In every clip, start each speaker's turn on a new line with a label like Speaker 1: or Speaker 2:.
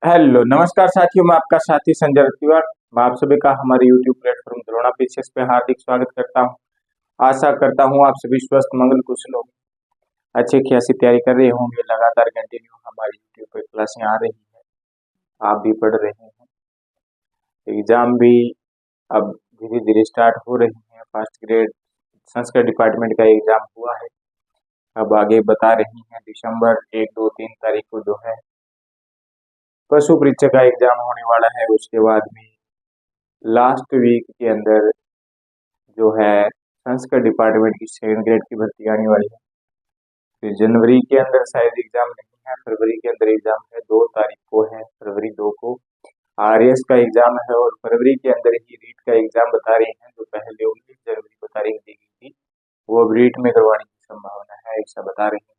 Speaker 1: Hello नमस्कार साथियों, मैं आपका साथी संजय रतिवार। मैं आप सभी का हमारे YouTube प्लेटफॉर्म द्रोणा पीसीएस पे हार्दिक स्वागत करता हूं। आशा करता हूं आप सभी स्वस्थ मंगल कुशल होंगे, अच्छी खासी तैयारी कर रहे होंगे। लगातार कंटिन्यू हमारी YouTube पे क्लासें आ रही हैं, आप भी पढ़ रहे हैं। एग्जाम भी अब धीरे धीरे स्टार्ट हो रही हैं। फर्स्ट ग्रेड संस्कृत डिपार्टमेंट का एग्जाम हुआ है, अब आगे बता रही हैं दिसंबर 1, 2, 3 तारीख को जो है पशु परीक्षा का एग्जाम होने वाला है। उसके बाद में लास्ट वीक के अंदर जो है संस्कृत डिपार्टमेंट की सेकंड ग्रेड की भर्ती आने वाली है। फिर जनवरी के अंदर शायद एग्जाम नहीं है, फरवरी के अंदर एग्जाम है। 2 तारीख को है, फरवरी 2 को आरएस का एग्जाम है, और फरवरी के अंदर ही रीट का एग्जाम बता रहे हैं। जो पहले 19 जनवरी को तारीख दी गई थी वो अब रीट में करवाने की संभावना है, ऐसा बता रहे हैं।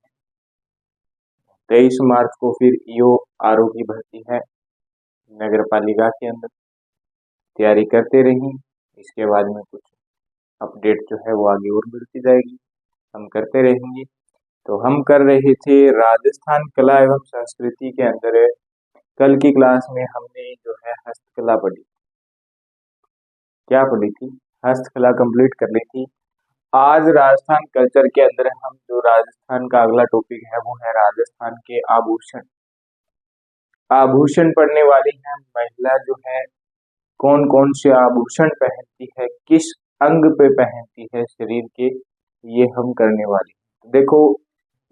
Speaker 1: 23 मार्च को फिर ईओ आरओ की भर्ती है नगर पालिका के अंदर। तैयारी करते रही, इसके बाद में कुछ अपडेट जो है वो आगे और मिलती जाएगी, हम करते रहेंगे। तो हम कर रहे थे राजस्थान कला एवं संस्कृति के अंदर। कल की क्लास में हमने जो है हस्तकला पढ़ी। क्या पढ़ी थी? हस्तकला कंप्लीट कर ली थी। आज राजस्थान कल्चर के अंदर हम जो राजस्थान का अगला टॉपिक है वो है राजस्थान के आभूषण। आभूषण पढ़ने वाली है महिला जो है कौन कौन से आभूषण पहनती है, किस अंग पे पहनती है शरीर के, ये हम करने वाले हैं। देखो,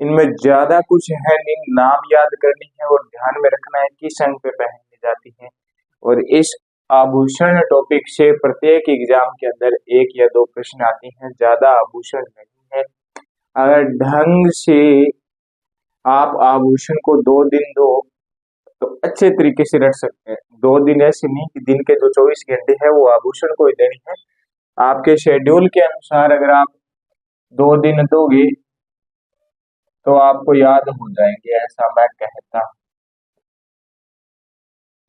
Speaker 1: इनमें ज्यादा कुछ है नहीं, नाम याद करनी है और ध्यान में रखना है किस अंग पे पहनी जाती है। और इस आभूषण टॉपिक से प्रत्येक एग्जाम के अंदर 1 या 2 प्रश्न आते हैं, ज्यादा आभूषण नहीं है। अगर ढंग से आप आभूषण को 2 दिन दो तो अच्छे तरीके से रट सकते हैं। 2 दिन ऐसे नहीं कि दिन के जो 24 घंटे है वो आभूषण को ही देनी है। आपके शेड्यूल के अनुसार अगर आप 2 दिन दोगे तो आपको याद हो जाएंगे, ऐसा मैं कहता हूँ।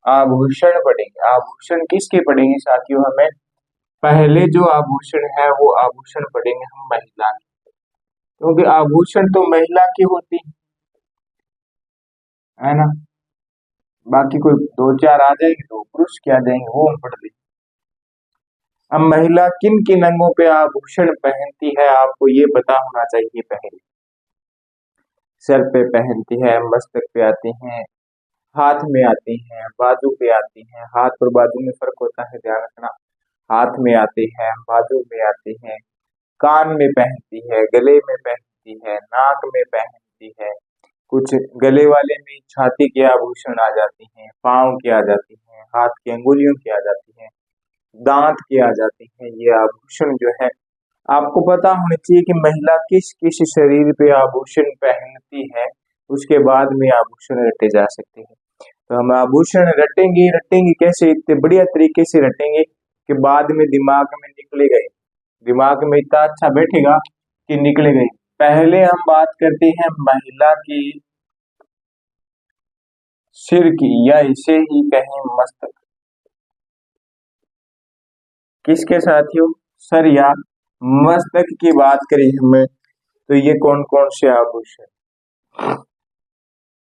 Speaker 1: आभूषण पढ़ेंगे। आभूषण किसके पढ़ेंगे साथियों? हमें पहले जो आभूषण है वो आभूषण पढ़ेंगे हम महिला के, क्योंकि आभूषण तो महिला की होती है ना। बाकी कोई 2 4 आ जाएंगे तो पुरुष के आ जाएंगे, वो हम पढ़ लेंगे। अब महिला किन किन अंगों पे आभूषण पहनती है आपको ये पता होना चाहिए। पहले सर पे पहनती है, मस्तक पे आती हैं, हाथ में आती हैं, बाजू पे आती हैं। हाथ और बाजू में फर्क होता है, ध्यान रखना। हाथ में आती है, बाजू में आती हैं, कान में पहनती है, गले में पहनती है, नाक में पहनती है। कुछ गले वाले में छाती के आभूषण आ जाती हैं, पाँव की आ जाती हैं, हाथ की अंगुलियों की आ जाती हैं, दांत की आ जाती हैं। ये आभूषण जो है आपको पता होना चाहिए कि महिला किस किस शरीर पे आभूषण पहनती है, उसके बाद में आभूषण रटे जा सकते हैं। तो हम आभूषण रटेंगे। रटेंगे कैसे? इतने बढ़िया तरीके से रटेंगे कि बाद में दिमाग में निकलेगा ही। दिमाग में इतना अच्छा बैठेगा कि निकलेगा ही। पहले हम बात करते हैं महिला की सिर की, या इसे ही कहें मस्तक। किसके साथियों? सर या मस्तक की बात करें हमें तो ये कौन कौन से आभूषण?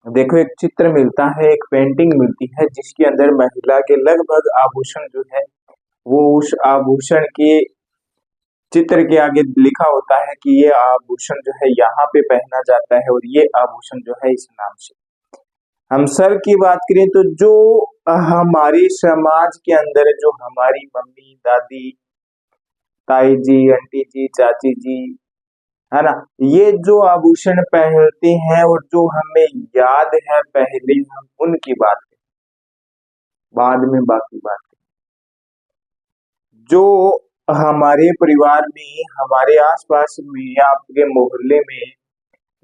Speaker 1: देखो, एक चित्र मिलता है, एक पेंटिंग मिलती है जिसके अंदर महिला के लगभग आभूषण जो है वो उस आभूषण के चित्र के आगे लिखा होता है कि ये आभूषण जो है यहाँ पे पहना जाता है, और ये आभूषण जो है इस नाम से। हम सर की बात करें तो जो हमारी समाज के अंदर जो हमारी मम्मी दादी ताई जी आंटी जी चाची जी है ना, ये जो आभूषण पहनते हैं और जो हमें याद है, पहले हम उनकी बात करें, बाद में बाकी बात करें। जो हमारे परिवार में, हमारे आसपास में, आपके मोहल्ले में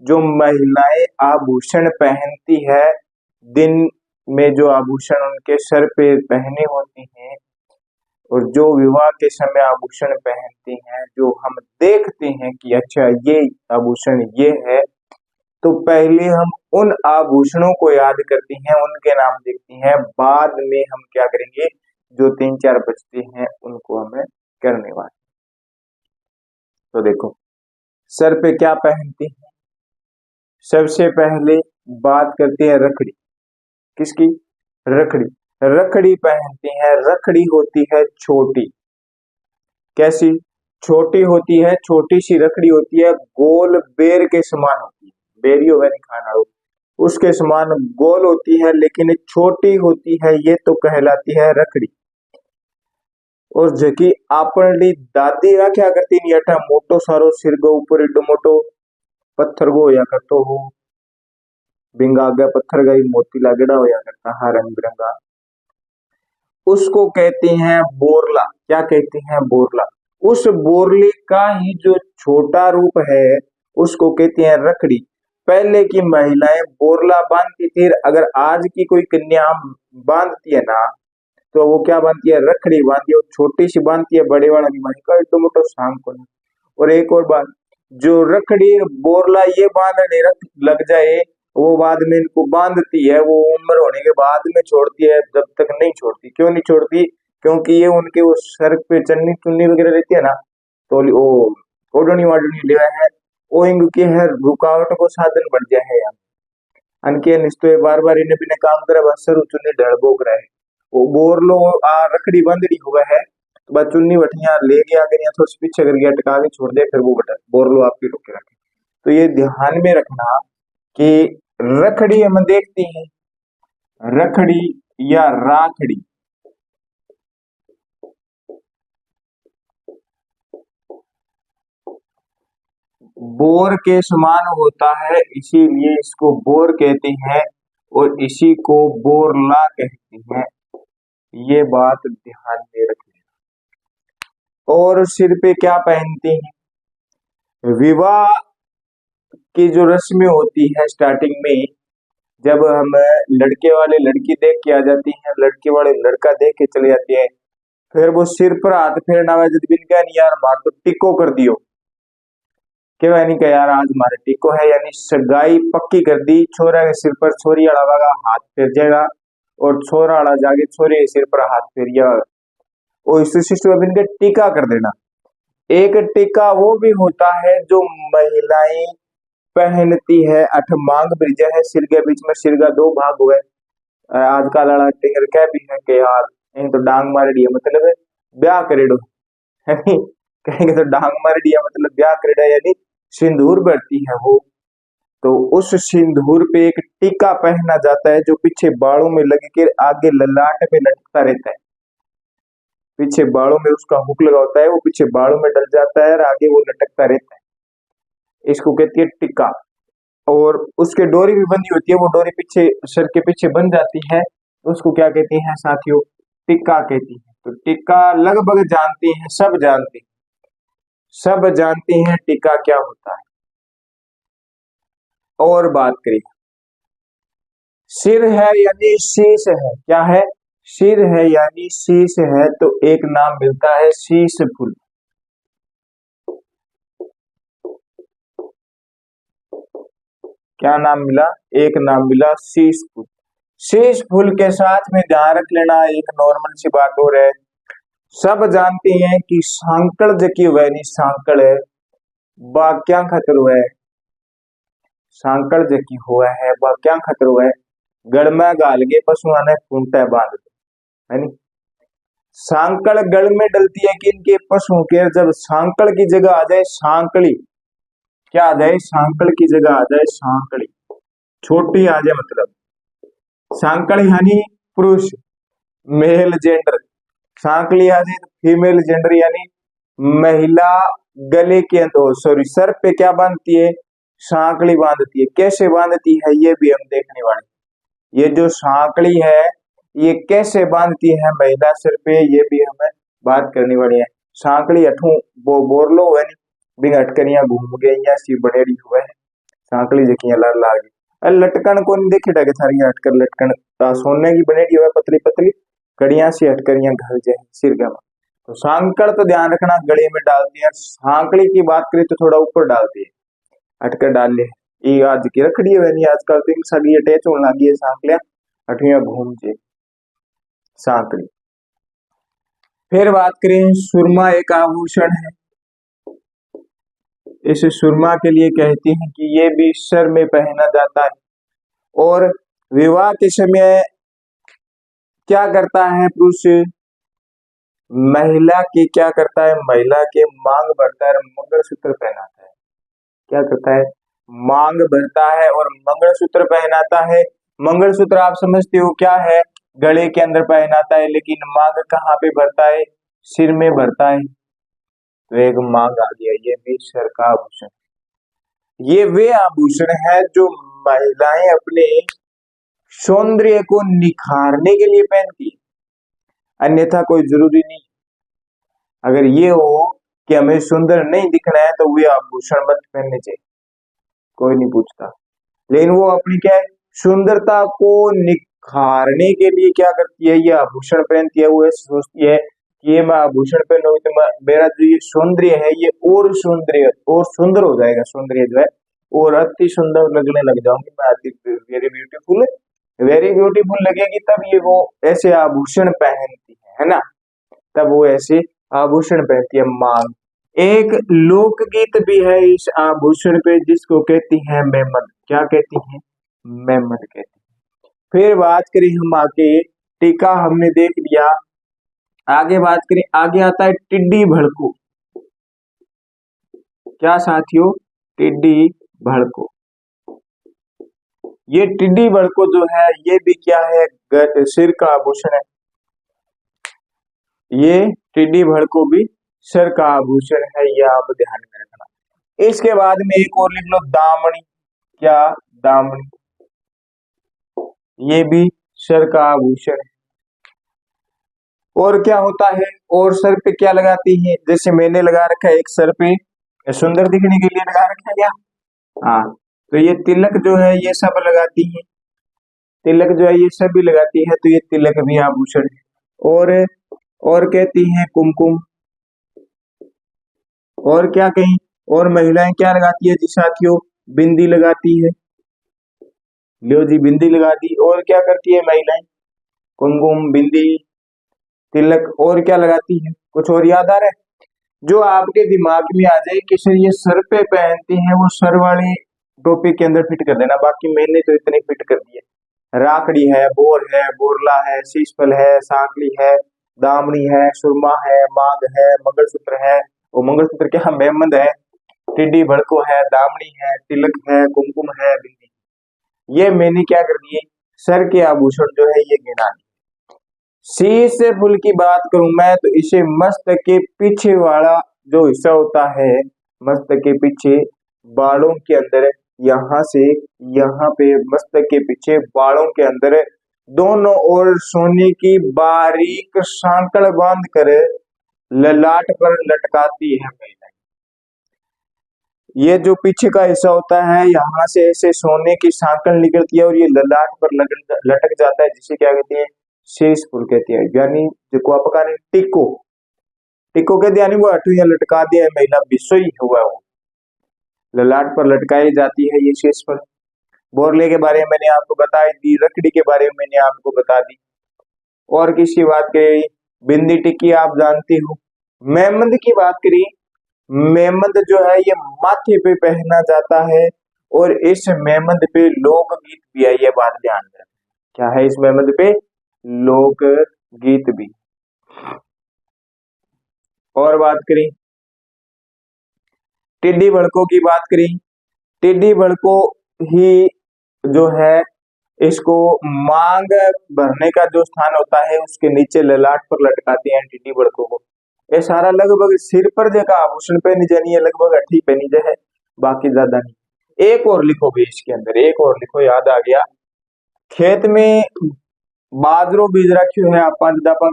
Speaker 1: जो महिलाएं आभूषण पहनती है, दिन में जो आभूषण उनके सर पे पहने होती हैं और जो विवाह के समय आभूषण पहनती हैं, जो हम देखते हैं कि अच्छा ये आभूषण ये है, तो पहले हम उन आभूषणों को याद करते हैं, उनके नाम देखते हैं। बाद में हम क्या करेंगे, जो 3 4 बचते हैं उनको हमें करने वाले। तो देखो, सर पे क्या पहनती है? सबसे पहले बात करते हैं रखड़ी। किसकी? रखड़ी, रखड़ी पहनती हैं। रखड़ी होती है छोटी, कैसी? छोटी होती है, छोटी सी रखड़ी होती है, गोल बेर के समान होती है, बेरियो वैनी खाना हो उसके समान गोल होती है, लेकिन छोटी होती है, ये तो कहलाती है रखड़ी। और जकी आपणी दादी रा क्या करती नहीं, अठा मोटो सारो सिर गो ऊपर एडो मोटो पत्थर गो होया करतो हो, बिंगा आगे पत्थर गई मोती लागेड़ा होया करता हा रंग बिरंगा, उसको कहते हैं बोरला। क्या कहते हैं? बोरला। उस बोरले का ही जो छोटा रूप है उसको कहते हैं रखड़ी। पहले की महिलाएं बोरला बांधती थी, अगर आज की कोई कन्या बांधती है ना तो वो क्या बांधती है? रखड़ी बांधती है, वो छोटी सी बांधती है, बड़े वाला की मानी का तो मोटो शाम को नहीं। और एक और बात, जो रखड़ी बोरला ये बांधने लग जाए, वो बाद में इनको बांधती है, वो उम्र होने के बाद में छोड़ती है, जब तक नहीं छोड़ती। क्यों नहीं छोड़ती? क्योंकि ये उनके वो सर पे चन्नी चुन्नी वगैरह रहती है ना, तो वो ओढ़नी वाढ़नी लिया है, वो इनके है रुकावट को साधन बन गया है। अनके निश्चय बार बार इन्हें भी काम करे, बस सर चुन्नी ढड़बोक रहा है, वो बोर लो आ रखड़ी बंदड़ी हुआ है, तो बस चुन्नी बठिया ले गया, अगर यहाँ थोड़ा पीछे करके अटका के छोड़ दे, फिर वो बटा बोर लो आपकी टोके रखे। तो ये ध्यान में रखना कि रखड़ी हम देखते हैं, रखड़ी या राखड़ी, बोर के समान होता है, इसीलिए इसको बोर कहते हैं, और इसी को बोरला कहते हैं। ये बात ध्यान में रखनी। और सिर पे क्या पहनते हैं? विवाह की जो रस्में होती है स्टार्टिंग में, जब हम लड़के वाले लड़की देख के आ जाती हैं, लड़के वाले लड़का देख के चले जाते हैं, फिर वो सिर पर हाथ फेरना वह जब बिन क्या नहीं यार मार तो टिको कर दियो, क्या नहीं कहा यार आज हमारे टिको है, यानी सगाई पक्की कर दी। छोरा के सिर पर छोरी अड़ावागा हाथ फेर जाएगा, और छोरा अड़ा जाके छोरे के सिर पर हाथ फेरिया, और इस सिस्टम में टीका कर देना। एक टीका वो भी होता है जो महिलाएं पहनती है, अठ मांग ब्रिज है, सिर के बीच में, सिर का दो भाग हुए। आजकल वाला टिंगर कह भी है कि यार यही तो डांग मार दी है, मतलब ब्याह करेडो है नी? कहेंगे तो डांग मार दी है मतलब ब्याह करेडा, यानी सिंदूर बढ़ती है वो। तो उस सिंदूर पे एक टीका पहना जाता है, जो पीछे बालों में लग के आगे ललाट पे लटकता रहता है। पीछे बालों में उसका हुक लगा होता है, वो पीछे बालों में डल जाता है और आगे वो लटकता रहता है, इसको कहती है टिक्का। और उसके डोरी भी बंधी होती है, वो डोरी पीछे सर के पीछे बन जाती है, उसको क्या कहते हैं साथियों? टिक्का कहती है। तो टिक्का लगभग जानते हैं, सब जानते हैं, सब जानते हैं टिक्का क्या होता है। और बात करें, सिर है यानी शीश है, क्या है? सिर है यानी शीश है, तो एक नाम मिलता है शीश फूल। क्या नाम मिला? एक नाम मिला शीश फूल। शीश फूल के साथ में ध्यान रख लेना एक नॉर्मल सी बात और है, सब जानते हैं कि सांकड़ जकी हुआ नहीं, सांकड़ है बा क्या खतर हुआ है, सांकड़ जकी हुआ है बा क्या खतर हुआ है, गड़ में गाल के पशुआ ने खूंटा बांध दो, है नी? सांकड़ गड़ में डलती है कि इनके पशुओं के, जब सांकड़ की जगह आ जाए सांकड़ी, क्या आ जाए? सांकड़ की जगह आ जाए सांकड़ी, छोटी आ जाए, मतलब सांकड़ यानी पुरुष, मेल जेंडर, सांकली आ जाए तो फीमेल जेंडर, यानी महिला। गले के अंदर सॉरी सर पे क्या बांधती है? सांकली बांधती है। कैसे बांधती है ये भी हम देखने वाले, ये जो सांकली है ये कैसे बांधती है महिला सिर पे, ये भी हमें बात करनी वाली है। सांकली अठू वो बोर लो है नी, बिन अटकरिया घूम गई या सी बड़ेड़ी हुआ है, सांकली जकिया लड़ लागी। लटकन को नहीं देखे डाके थारी हटकर लटकन सोने की बनेड़ी हुआ पतली पतली कड़िया सी हटकरियां घल जाए सिर का। तो सांकड़ तो ध्यान रखना गले में डालती है, सांकड़ी की बात करें तो थोड़ा ऊपर डालती है, अटकर डाल ले। ये आज की रखड़ी है नहीं, आजकल तो सगी अटैच होने लगी है सांकलिया, अठिया घूम जे सांकड़ी। फिर बात करें, सुरमा एक आभूषण है, इस सुरमा के लिए कहते हैं कि ये भी सर में पहना जाता है, और विवाह के समय क्या करता है पुरुष? महिला के क्या करता है? महिला के मांग भरता है, मंगलसूत्र पहनाता है। क्या करता है? मांग भरता है और मंगलसूत्र पहनाता है। मंगलसूत्र आप समझते हो क्या है? गले के अंदर पहनाता है, लेकिन मांग कहाँ पे भरता है? सिर में भरता है। तो एक मांग आ गया, ये भी सिर का आभूषण। ये वे आभूषण है जो महिलाएं अपने सौंदर्य को निखारने के लिए पहनती है, अन्यथा कोई जरूरी नहीं। अगर ये हो कि हमें सुंदर नहीं दिखना है तो वे आभूषण मत पहनने चाहिए, कोई नहीं पूछता। लेकिन वो अपनी क्या है, सुंदरता को निखारने के लिए क्या करती है? ये आभूषण पहनती है। वो ऐसे सोचती है कि ये मैं आभूषण पहनूंगी तो मेरा जो ये सौंदर्य है ये और सौंदर्य और सुंदर हो जाएगा, सौंदर्य जो है और अति सुंदर लगने लग जाऊंगी मैं, अति वेरी ब्यूटीफुल, वेरी ब्यूटीफुल लगेगी। तब ये वो ऐसे आभूषण पहनती है ना, तब वो ऐसे आभूषण पहनती है। मांग। एक लोकगीत भी है इस आभूषण पे, जिसको कहती है मेमन। क्या कहती है? मेमन कहती है। फिर बात करें हम आगे, टीका हमने देख लिया, आगे बात करें, आगे आता है टिड्डी भड़कू। क्या साथियों? टिड्डी भड़कू। ये टिड्डी भड़कू जो है ये भी क्या है? सिर का आभूषण है। ये टिड्डी भड़कू भी सिर का आभूषण है, ये आप ध्यान में रखना। इसके बाद में एक और लिख लो, दामनी। क्या? दामनी। ये भी सिर का आभूषण है। और क्या होता है? और सर पे क्या लगाती है? जैसे मैंने लगा रखा है एक सर पे, सुंदर दिखने के लिए लगा रखा है क्या? हाँ, तो ये तिलक जो है ये सब लगाती है, तिलक जो है ये सब भी लगाती है, तो ये तिलक भी आभूषण है। और कहती है कुमकुम। और क्या कहीं? और महिलाएं क्या लगाती है जी साथियों? बिंदी लगाती है। लो जी, बिंदी लगा दी। और क्या करती है महिलाएं? कुमकुम, बिंदी, तिलक। और क्या लगाती है? कुछ और याद आ रहा है जो आपके दिमाग में आ जाए कि सर ये सर पे पहनती है, वो सर वाली टोपी के अंदर फिट कर देना। बाकी मैंने तो इतने फिट कर दिए। राखड़ी है, बोर है, बोरला है, शीशफल है, सांकली है, दामनी है, सुरमा है, मांग है, मंगलसूत्र है, वो मंगलसूत्र क्या, मेहमंद है, टिड्डी भड़को है, दामनी है, तिलक है, कुमकुम है, बिंदी। ये मैंने क्या कर दिए? सर के आभूषण जो है ये गिना दिए। शीश फुल की बात करूं मैं तो इसे मस्तक के पीछे वाला जो हिस्सा होता है, मस्तक के पीछे बालों के अंदर, यहाँ से यहाँ पे मस्तक के पीछे बालों के अंदर दोनों ओर सोने की बारीक सांकड़ बांध कर ललाट पर लटकाती है महिला। ये जो पीछे का हिस्सा होता है यहाँ से ऐसे सोने की सांकड़ निकलती है और ये ललाट पर लटक जाता है, जिसे क्या कहते हैं? शीश फुल कहती है। यानी जो आपका टिको, टिको कहते यानी वो अठुइया लटका दिया है महिला, बिसोई हुआ वो ललाट पर लटकाई जाती है ये शीश फुल। बोरले के बारे में मैंने आपको बता दी, रकड़ी के बारे में मैंने आपको बता दी। और किसकी बात करें? बिंदी टिक्की आप जानती हो। मेहमंद की बात करें, मेहमंद जो है ये माथे पे पहना जाता है और इस मेहमंद पे लोकगीत भी है, ये बात ध्यान रखना। क्या है इस मेहमंद पे? लोक गीत भी। और बात करें टिड्डी भड़कों की बात करें, टिड्डी भड़को ही जो है इसको मांग भरने का जो स्थान होता है उसके नीचे ललाट पर लटकाते हैं टिड्डी भड़कों को। ये सारा लगभग सिर पर जगह आभूषण पे नहीं जानी है, लगभग अठी पे नहीं है, बाकी ज्यादा नहीं। एक और लिखो भी इसके अंदर, एक और लिखो, याद आ गया। खेत में बाजरो बीज रखियो है आप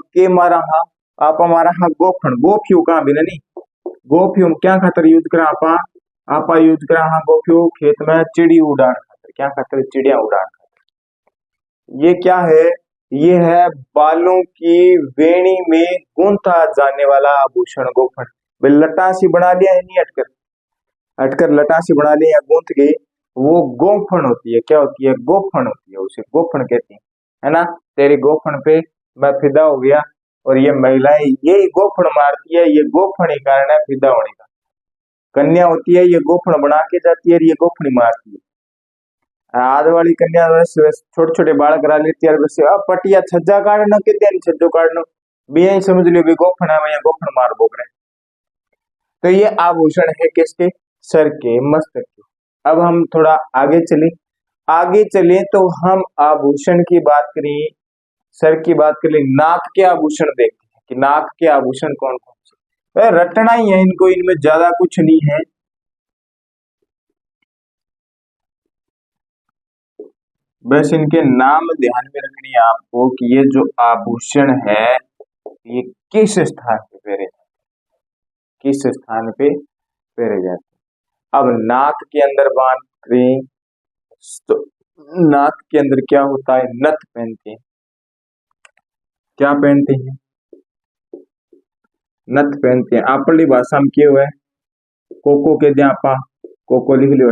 Speaker 1: के मारा हाँ, आप हमारा हाँ गोफन गोफ्यू कहाँ भी नहीं, गोफ्यू क्या खातर यूज करा आपा यूज करा हाँ गोफ्यू खेत में चिड़ी उड़ान खातर। क्या खातर? चिड़िया उड़ान खातर। ये क्या है? ये है बालों की वेणी में गूंथा जाने वाला आभूषण गोफन। लटा सी बना लिया है, नहीं हटकर हटकर लटा सी बना लिया गूंथ के, वो गोफन होती है। क्या होती है? गोफन होती है, उसे गोफन कहते हैं, है ना। तेरी गोफन पे मैं फिदा हो गया। और ये महिलाएं यही गोफन मारती है, ये गोफन ही कारण है फिदा होने का। कन्या होती है ये गोफन बना के जाती है, ये गोफनी मारती है। आध वाली कन्या बस छोटे छोटे बाल करा लेती है बस अब पटिया छज्जा काटना कहते हैं छज्जो काटना भी यही समझ लियो भी गोफन है या गोफन मार बोक रहे। तो ये आभूषण है किसके? सर के, मस्तक के। अब हम थोड़ा आगे चले तो हम आभूषण की बात करें, सर की बात करें, नाक के आभूषण देखते हैं कि नाक के आभूषण कौन कौन से रटना ही है इनको, इनमें ज्यादा कुछ नहीं है। बस इनके नाम ध्यान में रखनी है आपको कि ये जो आभूषण है ये किस स्थान पे पहरे जाते, किस स्थान पे पहरे जाते। अब नाक के अंदर बात करें तो नाक के अंदर क्या होता है? नथ पहनते हैं। क्या पहनते हैं? नथ पहनते हैं। आपली भाषा में क्या हुआ है? कोको के द्या पा, कोको लिख लियो,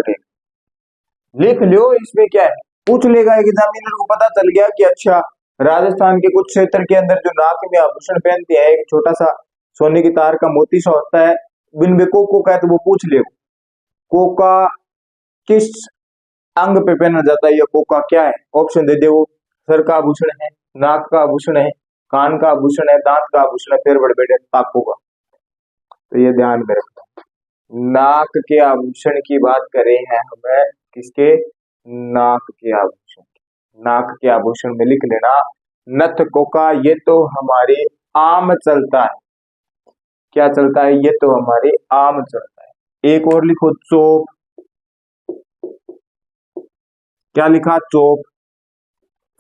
Speaker 1: लिख लियो। इसमें क्या है? पूछ लेगा एग्जामिनर को, पता चल गया कि अच्छा राजस्थान के कुछ क्षेत्र के अंदर जो नाक में आभूषण पहनते हैं एक छोटा सा सोने की तार का मोती सा होता है, बिन में कोको का है तो वो पूछ ले कोका किस अंग पे पहना जाता है या कोका क्या है? ऑप्शन दे दे वो। सर का आभूषण है, नाक का आभूषण है, कान का आभूषण है, दांत का आभूषण है, फिर बड़े बेटे ताको का। तो ये ध्यान में रखना, नाक के आभूषण की बात करें हैं हमें, किसके? नाक के आभूषण। नाक के आभूषण में लिख लेना नथ कोका, ये तो हमारे आम चलता है। क्या चलता है? ये तो हमारे आम चलता है। एक और लिखो चोप। क्या लिखा? चोप।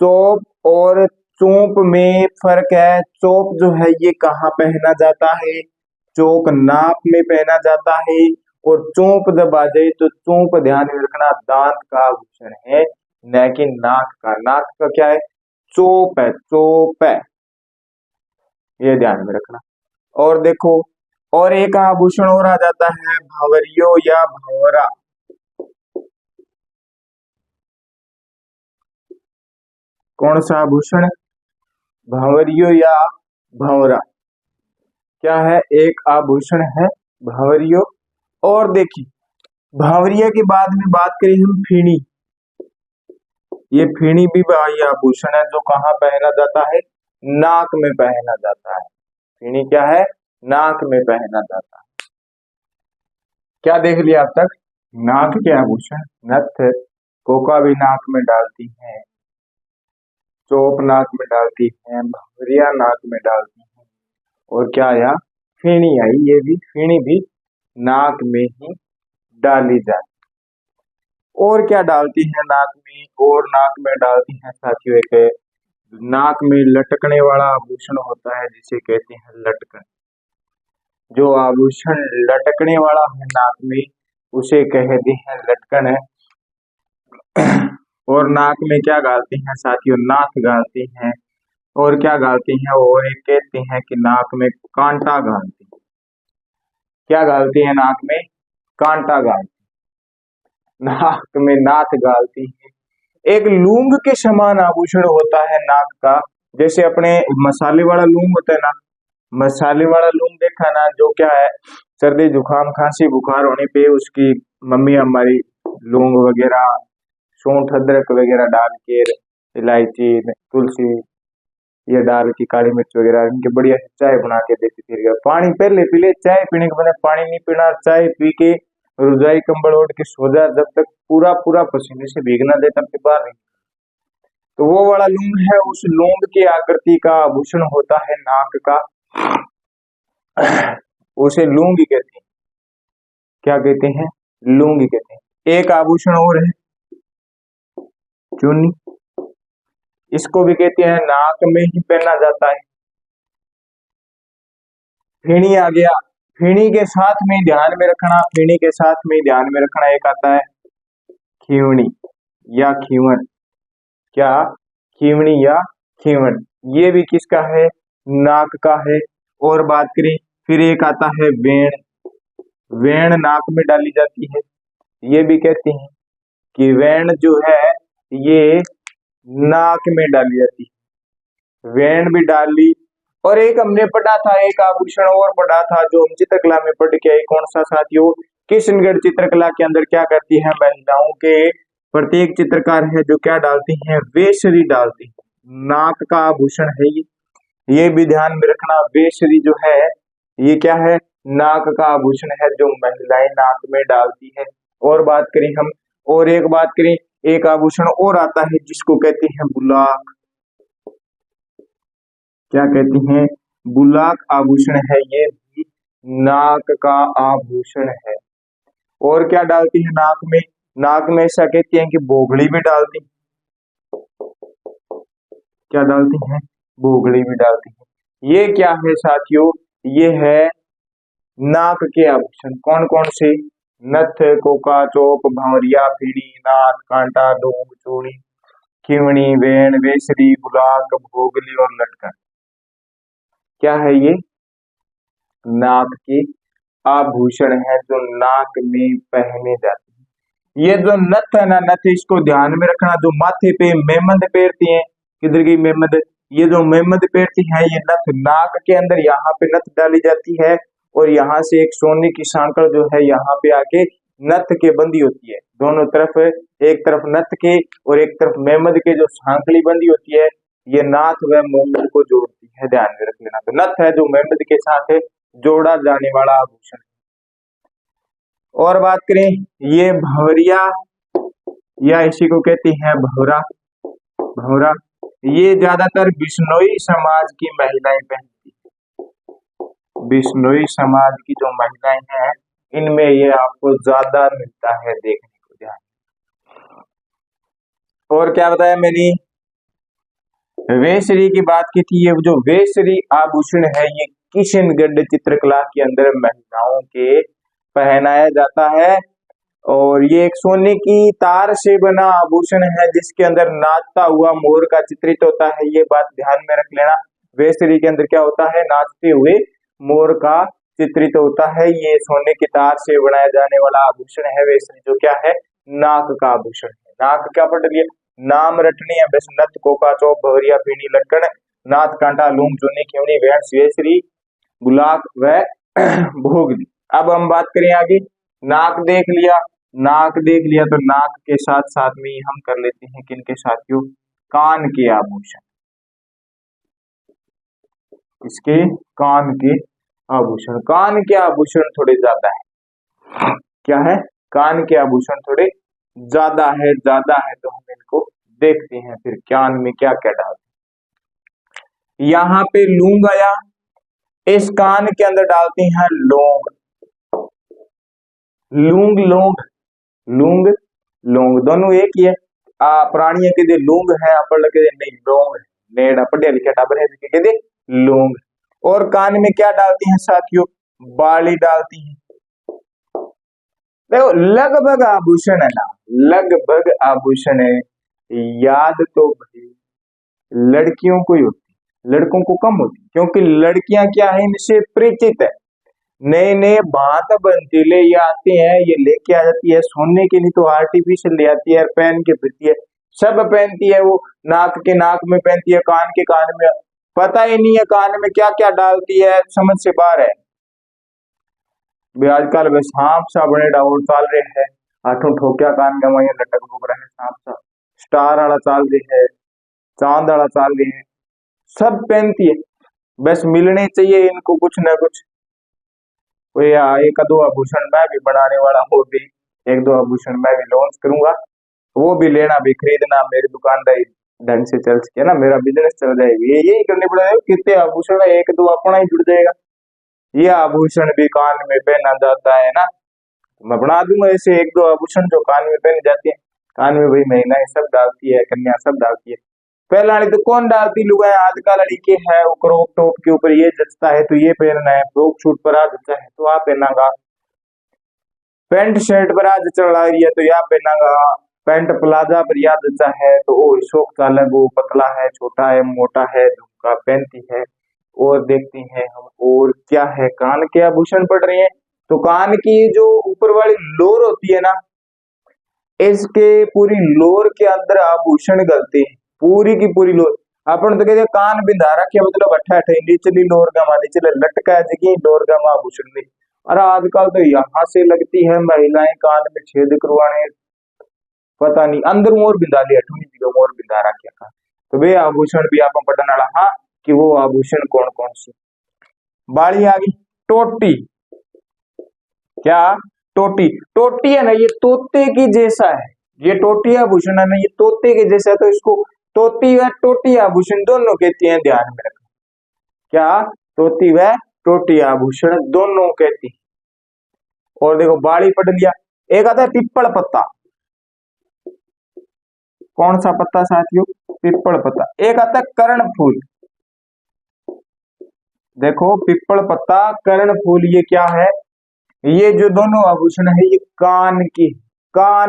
Speaker 1: चोप और चोप में फर्क है। चोप जो है ये कहाँ पहना जाता है? चोक नाक में पहना जाता है। और चोप जब आ जाए तो चोप ध्यान में रखना दांत का आभूषण है, न कि नाक का। नाक का क्या है? चोप है, चोप है, ये ध्यान में रखना। और देखो और एक आभूषण और आ जाता है भंवरियो या भंवरा। कौन सा आभूषण? भंवरियो या भंवरा। क्या है? एक आभूषण है भंवरियो। और देखिए भावरिया के बाद में बात करें हम फीणी। ये फीणी भी बाह्य आभूषण है जो कहाँ पहना जाता है? नाक में पहना जाता है। फीणी क्या है? नाक में पहना जाता है। क्या देख लिया अब तक? नाक के आभूषण, नथ, कोका भी नाक में डालती है, चोप नाक में डालती है, भंवरिया नाक में डालती है, और क्या आया? फीणी आई। ये भी फीणी भी नाक में ही डाली जाती। और क्या डालती है नाक में? और नाक में डालती है साथियों एक नाक में लटकने वाला आभूषण होता है जिसे कहते हैं लटकन। जो आभूषण लटकने वाला है नाक में उसे कहते हैं लटकन है। और नाक में क्या गालते हैं साथियों? नाक गालते हैं। और क्या गालते हैं? और एक कहते हैं कि नाक में कांटा गालते हैं। क्या गालते हैं? नाक में कांटा गालते हैं। नाक में नाक गालती है। एक लूंग के समान आभूषण होता है नाक का, जैसे अपने मसाले वाला लूंग होता है ना, मसाले वाला लूंग देखा ना, जो क्या है सर्दी जुकाम खांसी बुखार होने पे उसकी मम्मी हमारी लूंग वगैरह सौंठ अदरक वगैरह डाल के, इलायची तुलसी ये डाल के, काली मिर्च वगैरह इनके बढ़िया चाय बना के देती थी। पानी पहले पी ले, चाय पीने के बाद पानी नहीं पीना। चाय पी के रजाई कंबल ओढ़ के सो जा, जब तक पूरा पूरा पसीने से भीगना दे तब तक बाहर नहीं। तो वो वाला लूंग है, उस लूंग की आकृति का आभूषण होता है नाक का, उसे लूंगी कहते हैं। क्या कहते हैं? लूंगी कहते हैं। एक आभूषण और है चुन्नी, इसको भी कहते हैं नाक में ही पहना जाता है। फीणी आ गया। फीणी के साथ में ध्यान में रखना, फीणी के साथ में ध्यान में रखना एक आता है खीवनी या खीवन। क्या? खीवनी या खीवन। ये भी किसका है? नाक का है। और बात करें फिर एक आता है वेण। वेण नाक में डाली जाती है। ये भी कहते हैं कि वेण जो है ये नाक में डाली जाती है। वेण भी डाली। और एक हमने पढ़ा था, एक आभूषण और पढ़ा था जो हम चित्रकला में पढ़ के आए। कौन सा साथियों? किशनगढ़ चित्रकला के अंदर क्या करती है महिलाओं के प्रत्येक चित्रकार है जो क्या डालती हैं, वेशरी डालती है। नाक का आभूषण है ये भी ध्यान में रखना। वेशरी जो है ये क्या है, नाक का आभूषण है जो महिलाएं नाक में डालती है। और बात करें हम, और एक बात करें, एक आभूषण और आता है जिसको कहते हैं बुलाक। क्या कहती हैं, बुलाक आभूषण है, ये भी नाक का आभूषण है। और क्या डालती है नाक में, नाक में ऐसा कहती हैं कि बोगड़ी भी डालती, क्या डालती हैं, बोगड़ी भी डालती है। ये क्या है साथियों, ये है नाक के आभूषण। कौन कौन से, नथ, कोका, चोप, भंवरिया, फीड़ी, नाक, कांटा, डोंग, चूड़ी, खिवणी, वेण, वेसरी, बुलाक, भोगली और लटकन। क्या है ये, नाक के आभूषण है जो नाक में पहने जाते हैं। ये जो नथ है ना, नथ इसको ध्यान में रखना, जो माथे पे मेहमद पहनती हैं, किधर की मेहमद, ये जो मेहमद पहनती है ये नथ, नाक के अंदर यहाँ पे नथ डाली जाती है और यहाँ से एक सोने की सांकड़ जो है यहाँ पे आके नथ के बंदी होती है। दोनों तरफ, एक तरफ नथ के और एक तरफ मेहमद के जो सांकड़ी बंदी होती है, ये नाथ व मेहमद को जोड़ती है, ध्यान में रख लेना। तो नथ है जो मेहमद के साथ जोड़ा जाने वाला आभूषण। और बात करें, ये भंवरिया या इसी को कहते हैं भंवरा, भंवरा ये ज्यादातर बिश्नोई समाज की महिलाएं पहनती है। बिश्नोई समाज की जो महिलाएं हैं इनमें ये आपको ज्यादा मिलता है देखने को, ध्यान। और क्या बताया मैंने, वेशरी की बात की थी। ये जो वेशरी आभूषण है ये किशनगढ़ चित्रकला के अंदर महिलाओं के पहनाया जाता है और ये एक सोने की तार से बना आभूषण है जिसके अंदर नाचता हुआ मोर का चित्रित होता है। ये बात ध्यान में रख लेना, वेशरी के अंदर क्या होता है, नाचते हुए मोर का चित्रित होता है। ये सोने की तार से बनाया जाने वाला आभूषण है वेशरी, जो क्या है, नाक का आभूषण है। नाक क्या पढ़ रही है, नाम रटनी है बस, नथ, कोका, चौक, भवरिया, पीनी, लटकन, नाथ, कांटा, लूम, चुन्नी, खिवनी, वेण, वेशरी, गुलाक व भोगली। अब हम बात करें आगे, नाक देख लिया, नाक देख लिया तो नाक के साथ साथ में हम कर लेते हैं किनके साथियों, कान के आभूषण। इसके कान के आभूषण, कान के आभूषण थोड़े ज्यादा है। क्या है, कान के आभूषण थोड़े ज्यादा है, ज्यादा है तो हम इनको देखते हैं फिर कान में क्या क्या डालते। यहाँ पे लूंग आया, इस कान के अंदर डालते हैं लौंग, लूंग लौंग, लूंग लौंग दोनों एक ही है। प्राणियों के दे लूंग है, अपन लगे नहीं लौंग है, नेड़ा पढ़िया लिखा टाबर है के दे लौंग। और कान में क्या डालती हैं साथियों, बाली डालती हैं। देखो लगभग आभूषण है ना, लगभग आभूषण है। याद तो भाई लड़कियों को ही होती, लड़कों को कम होती, क्योंकि लड़कियां क्या है, इनसे परिचित है। नए नए भात बनते ले ये आते हैं, ये लेके आ जाती है, सोने के लिए तो आर्टिफिशियल ले आती है, पहन के फिरती है, सब पहनती है। वो नाक के नाक में पहनती है, कान के कान में, पता ही नहीं है कान में क्या क्या डालती है, समझ से बाहर है। आजकल बस सांप सा बने डाउट चाल रहे हैं, आठों ठोकिया कान में वही लटक भोग रहे हैं, सांप सा स्टार वाला चाल रहे है, चांद वाला चाल रहे हैं, सब पहनती है। बस मिलने चाहिए इनको कुछ ना कुछ। कोई एक दो आभूषण मैं भी बनाने वाला हो भी, एक दो आभूषण मैं भी लॉन्च करूंगा, वो भी लेना भी खरीदना, मेरी दुकानदारी ढंग से चल सके ना, मेरा बिजनेस चल जाएगा। ये यही करने पड़ेगा, कितने आभूषण है, एक दो अपना ही जुड़ जाएगा। ये आभूषण भी कान में पहना जाता है ना, मैं बना दूंगा ऐसे एक दो आभूषण जो कान में पहने जाते हैं। कान में भाई महिलाएं सब डालती है, कन्या सब डालती है। पहला वाली तो कौन डालती, लुगाई आजकल लड़के है वो क्रॉप टॉप के ऊपर ये जचता है तो ये पहनना है, फ्रॉक सूट पर आ जचता है तो आप पहनागा, पैंट शर्ट पर आज चढ़ रही है तो यह पहनागा, पैंट प्लाजा पर याद जचा है तो वो शोक चालक, वो पतला है, छोटा है, मोटा है, झुमका पहनती है। और देखते हैं हम और क्या है, कान के आभूषण पड़ रहे हैं तो कान की जो ऊपर वाली लोर होती है ना, इसके पूरी लोर के अंदर आभूषण गलते हैं, पूरी की पूरी लोर। अपन तो कहते कान बिंधा रखे मतलब अठा अठा निचली लोर गमा, निचले लटका जगी लोर गमा आभूषण में। और आजकल तो यहाँ से लगती है महिलाएं कान में छेद करवाने, पता नहीं अंदर और बिंदा लिया ठूनी जगह और बिंदा रखा था। तो वे आभूषण भी आप पढ़ने वाला हाँ कि वो आभूषण कौन कौन सी। बाड़ी आ गई टोटी। क्या टोटी? टोटी है ना ये तोते की जैसा है, ये टोटी आभूषण है ना ये तोते के जैसा है, तो इसको तोती व टोटी आभूषण दोनों कहती हैं, ध्यान में रखना। क्या? तोती व टोटी आभूषण दोनों कहती। और देखो बाड़ी पढ़ लिया। एक आता है पिप्पल पत्ता। कौन सा पत्ता साथियों? पिप्पल पत्ता। एक आता है कर्ण फूल। देखो पिप्पल पत्ता कर्ण फूल ये क्या है? ये जो दोनों आभूषण है ये कान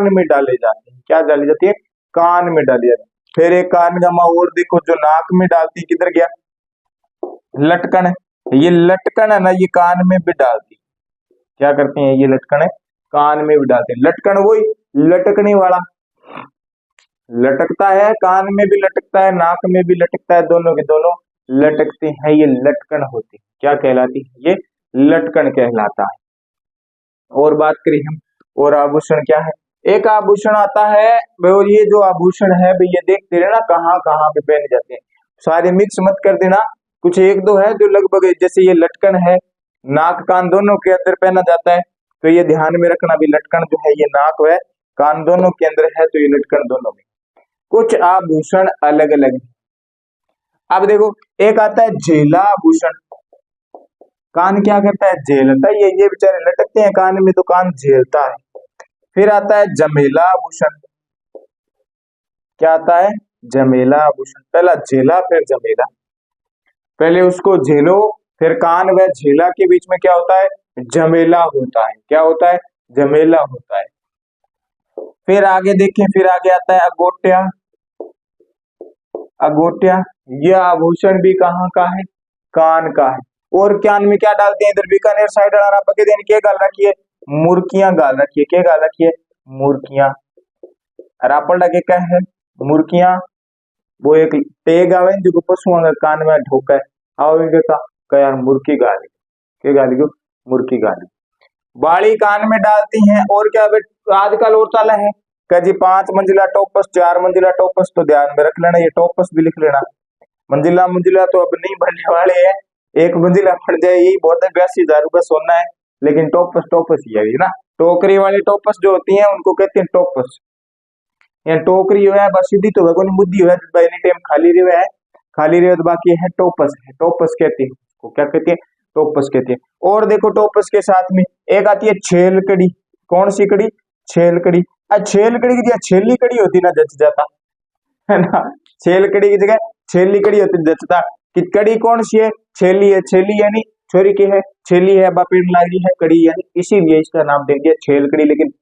Speaker 1: में डाले जाते हैं। क्या डाली जाती है? कान में डाली जाती है। फिर एक कान का और देखो जो नाक में डालती है, किधर गया? लटकन। ये लटकन है ना ये कान में भी डालती। क्या करती हैं ये लटकन है? कान में भी डालते हैं। लटकन वही लटकने वाला, लटकता है, कान में भी लटकता है, नाक में भी लटकता है, दोनों के दोनों लटकते हैं, ये लटकन होती। क्या कहलाती है? ये लटकन कहलाता है। और बात करें हम और आभूषण क्या है? एक आभूषण आता है और ये जो आभूषण है भाई ये देखते रहना कहाँ कहाँ पे पहने जाते हैं, सारे मिक्स मत कर देना। कुछ एक दो है जो लगभग जैसे ये लटकन है नाक कान दोनों के अंदर पहना जाता है, तो ये ध्यान में रखना भी लटकन जो है ये नाक व कान दोनों के अंदर है, तो ये लटकन दोनों में। कुछ आभूषण अलग अलग। अब देखो एक आता है झेला आभूषण। कान क्या करता है? झेलता है। ये बेचारे लटकते हैं कान में तो कान झेलता है। फिर आता है जमेला आभूषण। क्या आता है? जमेला आभूषण। पहला झेला फिर जमेला। पहले उसको झेलो फिर कान व झेला के बीच में क्या होता है? जमेला होता है। क्या होता है? जमेला होता है। फिर आगे देखें, फिर आगे आता है अगोटिया। अगोटिया यह आभूषण भी कहाँ का है? कान का है। और कान में क्या डालते हैं? इधर बीकानेर साइड आना पके देने क्या गाल रखी है? मुर्कियां गाल रखी है। क्या गाल रखी है? मुर्कियां। रापड़ लगे क्या है? मुर्कियां। वो एक टेग आवे जो पशुओं का कान में ढोका है आओगे का यार मुर्की गाली। क्या गाली को? मुर्की गाली। बाड़ी कान में डालती हैं। और क्या आजकल और चाला है जी 5 मंजिला टॉपस 4 मंजिला टॉपस, तो ध्यान में रख लेना ये टॉपस भी लिख लेना। मंजिला मंजिला तो अब नहीं बनने वाले हैं, 1 मंजिला पड़ जाए यही बहुत है, 82,000 रुपये सोना है, लेकिन टॉपस टॉपस ही है ना। टोकरी वाली टॉपस जो होती है उनको कहते हैं टॉपस। या टोकरी है बस सीधी तो भगवान बुद्धि है एनी टाइम खाली रहे है, खाली रहे तो बाकी है टॉपस है, टॉपस कहते हैं उसको। क्या कहते हैं? टॉपस कहते हैं। और देखो टॉपस के साथ में एक आती है छेल कड़ी। कौन सी कड़ी? छेल कड़ी। छेल कड़ी की छेली कड़ी होती ना जच जाता है ना, छेल कड़ी की जगह छेली कड़ी होती जचता। कि कड़ी कौन सी है? छेली है। छेली यानी छोरी की है, छेली है बापेड़ लागी है कड़ी यानी, इसीलिए इसका नाम दे दिया छेल कड़ी। लेकिन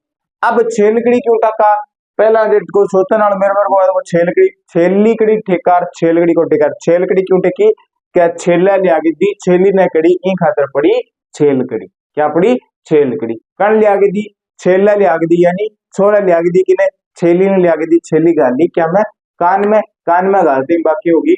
Speaker 1: अब छेल कड़ी क्यों टाका? पहला को सोचने वाला मेरे को वो छेलकड़ी छेली कड़ी ठेकार छेलकड़ी को ठेकार छेलकड़ी क्यों टेकी? क्या छेला लिया दी छेली ने कड़ी ई खातर पड़ी छेलकड़ी। क्या पड़ी? छेलकड़ी। कण लिया दी छेला लिया दी यानी छोरा लिया दी कि छेली ने लिया दी छेली गाली। क्या मैं कान में गालती बाकी होगी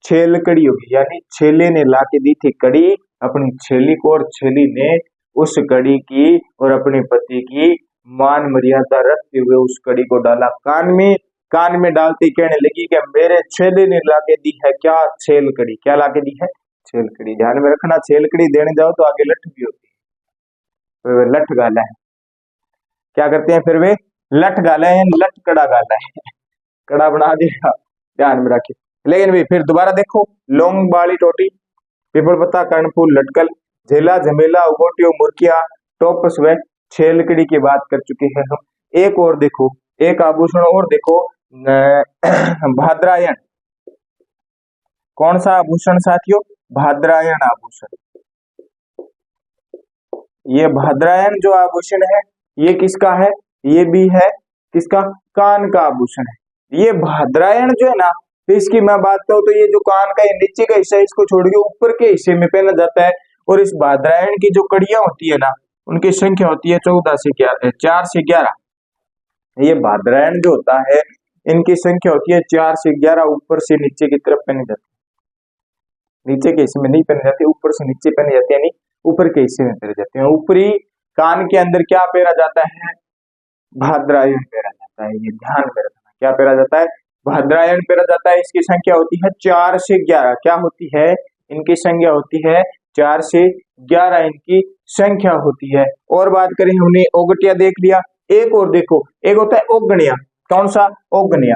Speaker 1: छेलकड़ी होगी, यानी छेले ने ला के दी थी कड़ी अपनी छेली को, और छेली ने उस कड़ी की और अपने पति की मान मर्यादा रखते हुए उस कड़ी को डाला कान में। कान में डालती कहने लगी कि मेरे छेले ने लाके दी है क्या? छेल कड़ी। क्या लाके दी है? छेल कड़ी। ध्यान में रखना छेल कड़ी देने जाओ तो आगे लठ भी होती है, तो लठ गाला है। क्या करते हैं फिर वे? लठ गाला है, लठ कड़ा गाला है, कड़ा बना दिया। ध्यान में रखिए। लेकिन भी फिर दोबारा देखो लौंग बाली टोटी पिपल पत्ता कर्णफूल लटकल झेला झमेला उगोटियो मुर्किया टॉपस व छेलकड़ी की बात कर चुके हैं हम। एक और देखो, एक आभूषण और देखो भाद्रायण। कौन सा आभूषण साथियों? भाद्रायण आभूषण। ये भाद्रायण जो आभूषण है ये किसका है? ये भी है किसका? कान का आभूषण है। ये भाद्रायण जो है ना, तो इसकी मैं बात करूं तो ये जो कान का नीचे का हिस्सा है इसको छोड़ के ऊपर के हिस्से में पहना जाता है। और इस भाद्रायण की जो कड़ियां होती है ना उनकी संख्या होती है 14 से 11 4 से 11। ये भाद्रायण जो होता है इनकी संख्या होती है 4 से 11। ऊपर से नीचे की तरफ पहनी जाती है, नीचे के हिस्से में नहीं पहने जाते, ऊपर से नीचे पहने जाते हैं, यानी ऊपर के हिस्से में पहने जाते हैं। ऊपरी कान के अंदर क्या पहना जाता है? भाद्रायण पेरा जाता है, ये ध्यान में रखना। क्या पेरा जाता है? भाद्रायण पेरा जाता है। इसकी संख्या होती है 4 से 11। क्या होती है? इनकी संख्या होती है 4 से 11 इनकी संख्या होती है। और बात करें, हमने ओगटिया देख लिया। एक और देखो, एक होता है ओगणिया। कौन सा? ओगणिया।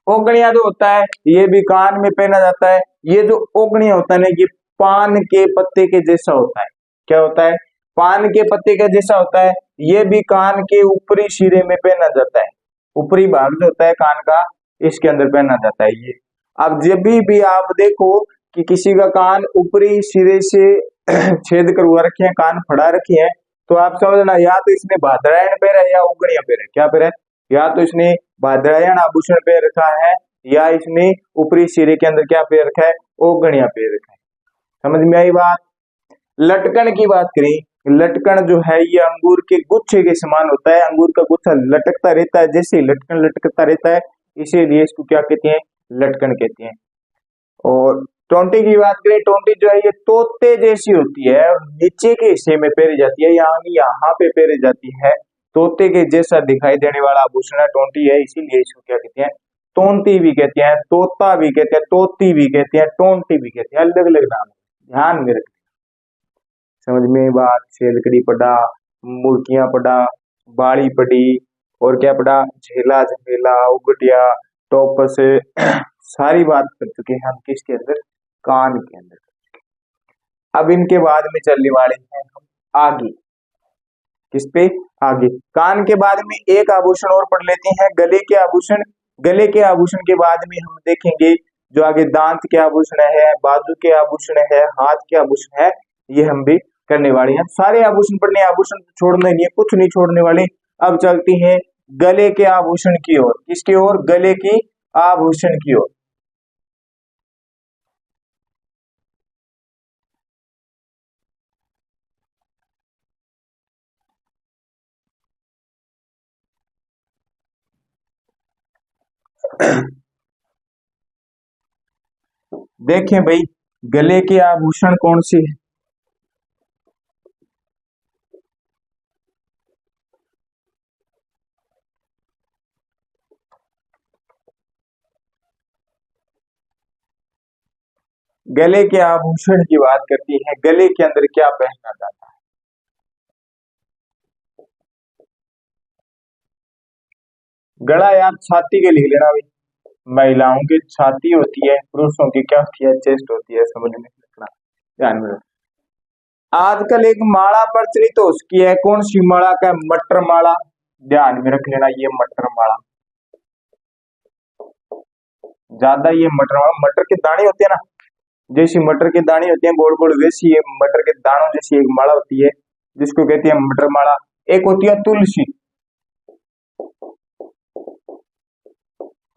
Speaker 1: ओगणिया जो होता है ये भी कान में पहना जाता है। ये जो ओगणिया होता है ना, ये पान के पत्ते के जैसा होता है। क्या होता है? पान के पत्ते के जैसा होता है। ये भी कान के ऊपरी सिरे में पहना जाता है। ऊपरी भाग जो होता है कान का, इसके अंदर पहना जाता है ये। अब जब भी आप देखो कि किसी का कान ऊपरी सिरे से छेद कर हुआ रखे हैं, कान फड़ा रखे हैं, तो आप समझना या तो इसने भाद्रायण पहना है या उगणिया पहना है। क्या पहना है? या तो इसने भाद्रायण आभूषण पे रखा है या इसने ऊपरी सिरे के अंदर क्या पे रखा है? ओगणिया पे रखा है। समझ में आई बात? लटकन की बात करें, लटकन जो है ये अंगूर के गुच्छे के समान होता है। अंगूर का गुच्छा लटकता रहता है, जैसे ही लटकन लटकता रहता है, इसीलिए इसको क्या कहते हैं? लटकन कहते हैं। और टोंटी की बात करें, टोंटी जो है ये तोते जैसी होती है और नीचे के हिस्से में पहनी जाती है, यहाँ पे पहनी जाती है। तोते के जैसा दिखाई देने वाला आभूषण टोंटी है, इसीलिए इसको क्या कहते हैं? तोंती भी कहते हैं, तोता भी कहते हैं, तोती भी कहते हैं, टोंटी भी कहते हैं। अलग अलग नाम, ध्यान में रखना। समझ में बात? छेलकड़ी पड़ा, मुर्कियां पड़ा, बाड़ी पड़ी, और क्या पड़ा? झेला, झमेला, उगटिया, टोपस सारी बात कर चुके हैं हम किसके अंदर? कान के अंदर। अब इनके बाद में चलने वाले हैं हम आगे। किस पे? आगे। कान के बाद में एक आभूषण और पढ़ लेते हैं, गले के आभूषण। गले के आभूषण के बाद में हम देखेंगे जो आगे दांत के आभूषण है, बाजू के आभूषण है, हाथ के आभूषण है, ये हम भी करने वाले हैं। सारे आभूषण पढ़ने, आभूषण छोड़ने नहीं है, कुछ नहीं छोड़ने वाले। अब चलती हैं गले के आभूषण की ओर। किसकी ओर? गले की आभूषण की ओर। देखें भाई, गले के आभूषण कौन से हैं? गले के आभूषण की बात करती है, गले के अंदर क्या पहना जाता है? गला यार छाती के लिख लेना भाई। महिलाओं की छाती होती है, पुरुषों की क्या होती है? चेस्ट होती है। समझ में रखना, ध्यान में रखना। आजकल एक माला प्रचलित हो उसकी है, कौन सी माला का? मटर माला। ध्यान में रख लेना, ये मटर माला। ज्यादा ये मटर माला, मटर के दाने होते हैं ना, जैसी मटर के दाने होते हैं गोल गोल, वैसी ये मटर के दानों जैसी एक माला होती है, जिसको कहते हैं मटर माला। एक होती है तुलसी।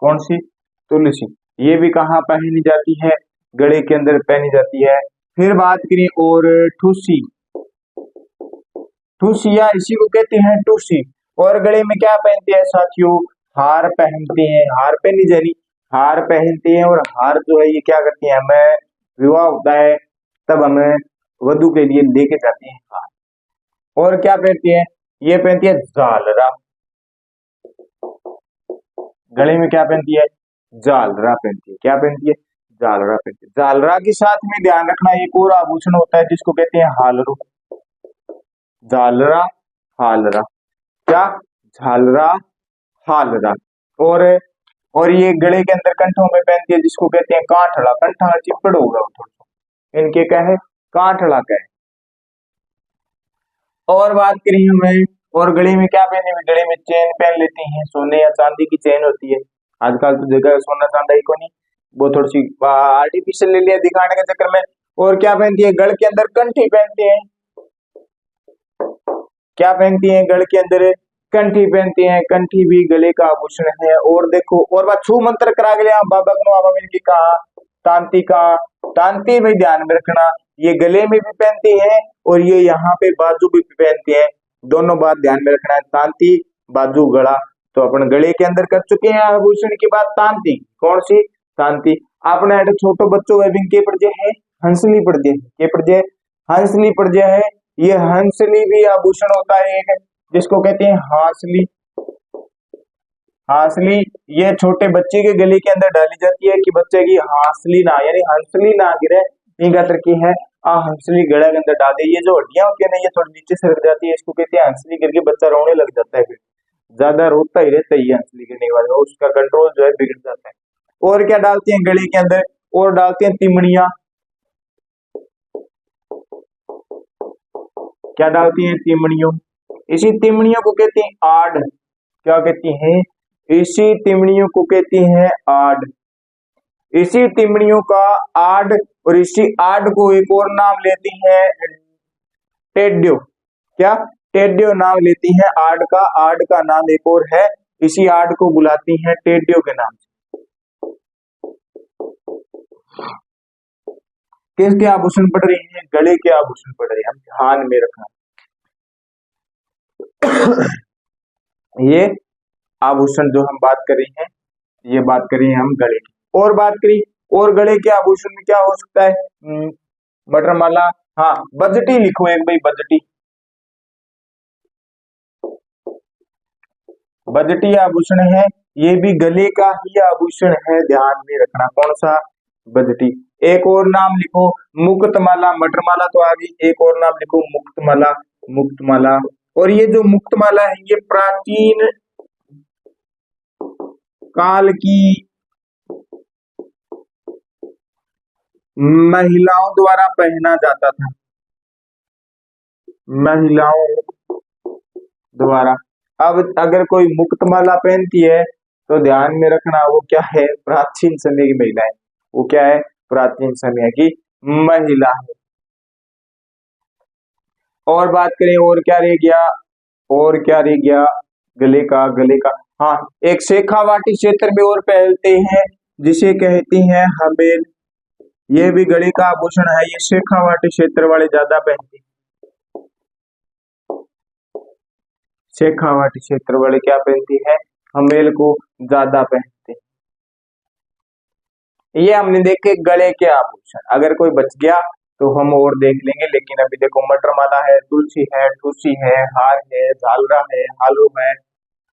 Speaker 1: कौन सी? तुलसी। ये भी कहाँ पहनी जाती है? गले के अंदर पहनी जाती है। फिर बात करें और ठूसी। ठूसिया इसी को कहते हैं, ठूसी। और गले में क्या पहनते हैं साथियों? हार पहनते हैं। हार पहनी जानी, हार पहनते हैं। और हार जो है ये क्या करती है? हमें विवाह होता है तब हमें वधु के लिए लेके जाते हैं हार। और क्या पहनती है? ये पहनती है झालरा। गले में क्या पहनती है? झालरा पहनती है। क्या पहनती है? झालरा पहनती है। झालरा के साथ में ध्यान रखना एक और आभूषण होता है जिसको कहते हैं हालरू। झालरा, हालरा। क्या? झालरा, हालरा। और और ये गले के अंदर कंठों में पहनती है जिसको कहते हैं कांठड़ा। कंठा चिपड़ होगा थोड़ा, इनके क्या है? कांठड़ा का है। और बात करें हमें, और गले में क्या पहने? गले में चेन पहन लेते हैं, सोने या चांदी की चेन होती है। आजकल तो जगह सोना चांदी को नहीं, वो थोड़ी सी आर्टिफिशियल ले लिया दिखाने के चक्कर में। और क्या पहनती है? गल के अंदर कंठी पहनते हैं। क्या पहनती हैं? गल के अंदर कंठी पहनते हैं। कंठी भी गले का आभूषण है। और देखो, और बात छू मंत्र करा के बाबा की कहा तांती का, तांती भी ध्यान में रखना, ये गले में भी पहनते हैं और ये यहाँ पे बाजू भी पहनते हैं। दोनों बात ध्यान में रखना है, तांती, बाजू, गला। तो अपन गले के अंदर कर चुके हैं आभूषण की बात। तांती कौन सी? तांती। आपने छोटे बच्चों के पड़ है हंसली पड़जे, ये पड़जे हंसली पड़जे है। ये हंसली भी आभूषण होता है एक, जिसको कहते हैं हांसली। हांसली ये छोटे बच्चे के गले के अंदर डाली जाती है कि बच्चे की हांसली ना, यानी हंसली ना गिरे, इनका तरकी है आ हंसली गला के अंदर डाल दे। ये जो हड्डियां होती है ना, ये थोड़ी नीचे सरक जाती है, इसको कहते हैं हंसली करके बच्चा रोने लग जाता है, फिर ज्यादा रोता ही रहता है ये हंसली गिरने के बाद, उसका कंट्रोल जो है बिगड़ जाता है। और क्या डालते हैं गले के अंदर, और डालते हैं तिमड़िया। क्या डालती हैं, तिमड़ियों। इसी तिमड़ियों को कहते हैं आड़। क्या कहती हैं, इसी तिमड़ियों को कहती हैं आड़। इसी तिमड़ियों का आड़, और इसी आड़ को एक और नाम लेती हैं टेड्यो। क्या, टेड्यो नाम लेती हैं आड़ का। आड़ का नाम एक और है, इसी आड़ को बुलाती हैं टेड्यो के नाम से। किसके आभूषण पड़ रही हैं, गले के आभूषण पड़ रहे हैं, हम ध्यान में रखना। ये आभूषण जो हम बात कर रहे हैं, ये बात कर रहे हैं हम गले की। और बात करी, और गले के आभूषण में क्या हो सकता है, मटरमाला। हाँ, बजटी लिखो एक भाई, बजटी। बजटी आभूषण है, ये भी गले का ही आभूषण है, ध्यान में रखना। कौन सा, बजटी। एक और नाम लिखो, मुक्तमाला। मटरमाला तो आ गई, एक और नाम लिखो, मुक्तमाला। मुक्तमाला। और ये जो मुक्तमाला है, ये प्राचीन काल की महिलाओं द्वारा पहना जाता था, महिलाओं द्वारा। अब अगर कोई मुक्तमाला पहनती है तो ध्यान में रखना, वो क्या है, प्राचीन समय की महिला है। वो क्या है, प्राचीन समय की महिला है। और बात करें, और क्या रह गया, और क्या रह गया, गले का, गले का। हाँ, एक शेखावाटी क्षेत्र में और पहनते हैं, जिसे कहती हैं हमेल। ये भी गले का आभूषण है, ये शेखावाटी क्षेत्र वाले ज्यादा पहनते हैं। शेखावाटी क्षेत्र वाले क्या पहनती है, हमेल को ज्यादा पहनते हैं। ये हमने देखे गले के आभूषण। अगर कोई बच गया तो हम और देख लेंगे, लेकिन अभी देखो, मटरमाला है, तुलसी है, ठूसी है, हार है, झालरा है, हालो है।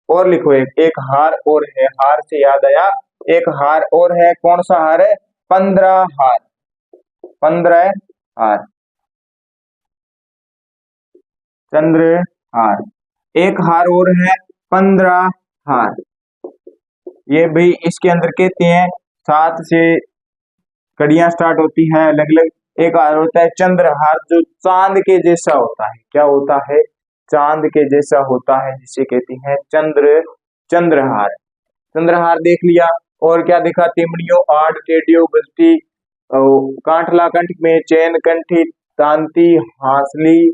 Speaker 1: और लिखो एक हार और है। हार से याद आया, एक हार और है। कौन सा हार है, 15 हार। 15 हार, चंद्रहार। एक हार और है, 15 हार। ये भी इसके अंदर कहते हैं 7 से कड़ियां स्टार्ट होती हैं अलग अलग। एक हार होता है चंद्रहार, जो चांद के जैसा होता है। क्या होता है, चांद के जैसा होता है, जिसे कहती हैं चंद्रहार। चंद्रहार देख लिया। और क्या देखा, तिमड़ियों, आड़, टेडियो, बजटी, कांठला कंठ में, चैन कंठी, तांती, हांसली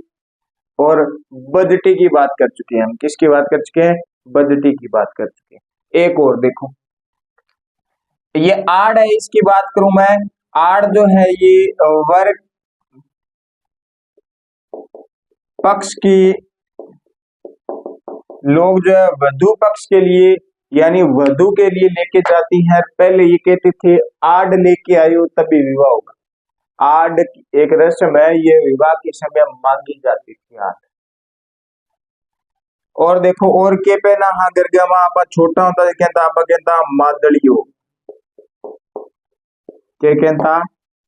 Speaker 1: और बजटी की बात कर चुके हैं हम। किसकी बात कर चुके हैं, बजटी की बात कर चुके हैं। एक और देखो, ये आड़ है, इसकी बात करूं मैं। आड़ जो है, ये वर्ग पक्ष की लोग जो है वधु पक्ष के लिए, यानी वधु के लिए लेके जाती हैं। पहले ये कहते थे आड़ लेके आयो तभी विवाह होगा। आड़ एक रस्म है, ये विवाह के समय मांगी जाती थी आड़। और देखो, और के पे ना हाँ गरगमा आपा छोटा होता कहता, आपा कहता मादड़ियो। क्या कहता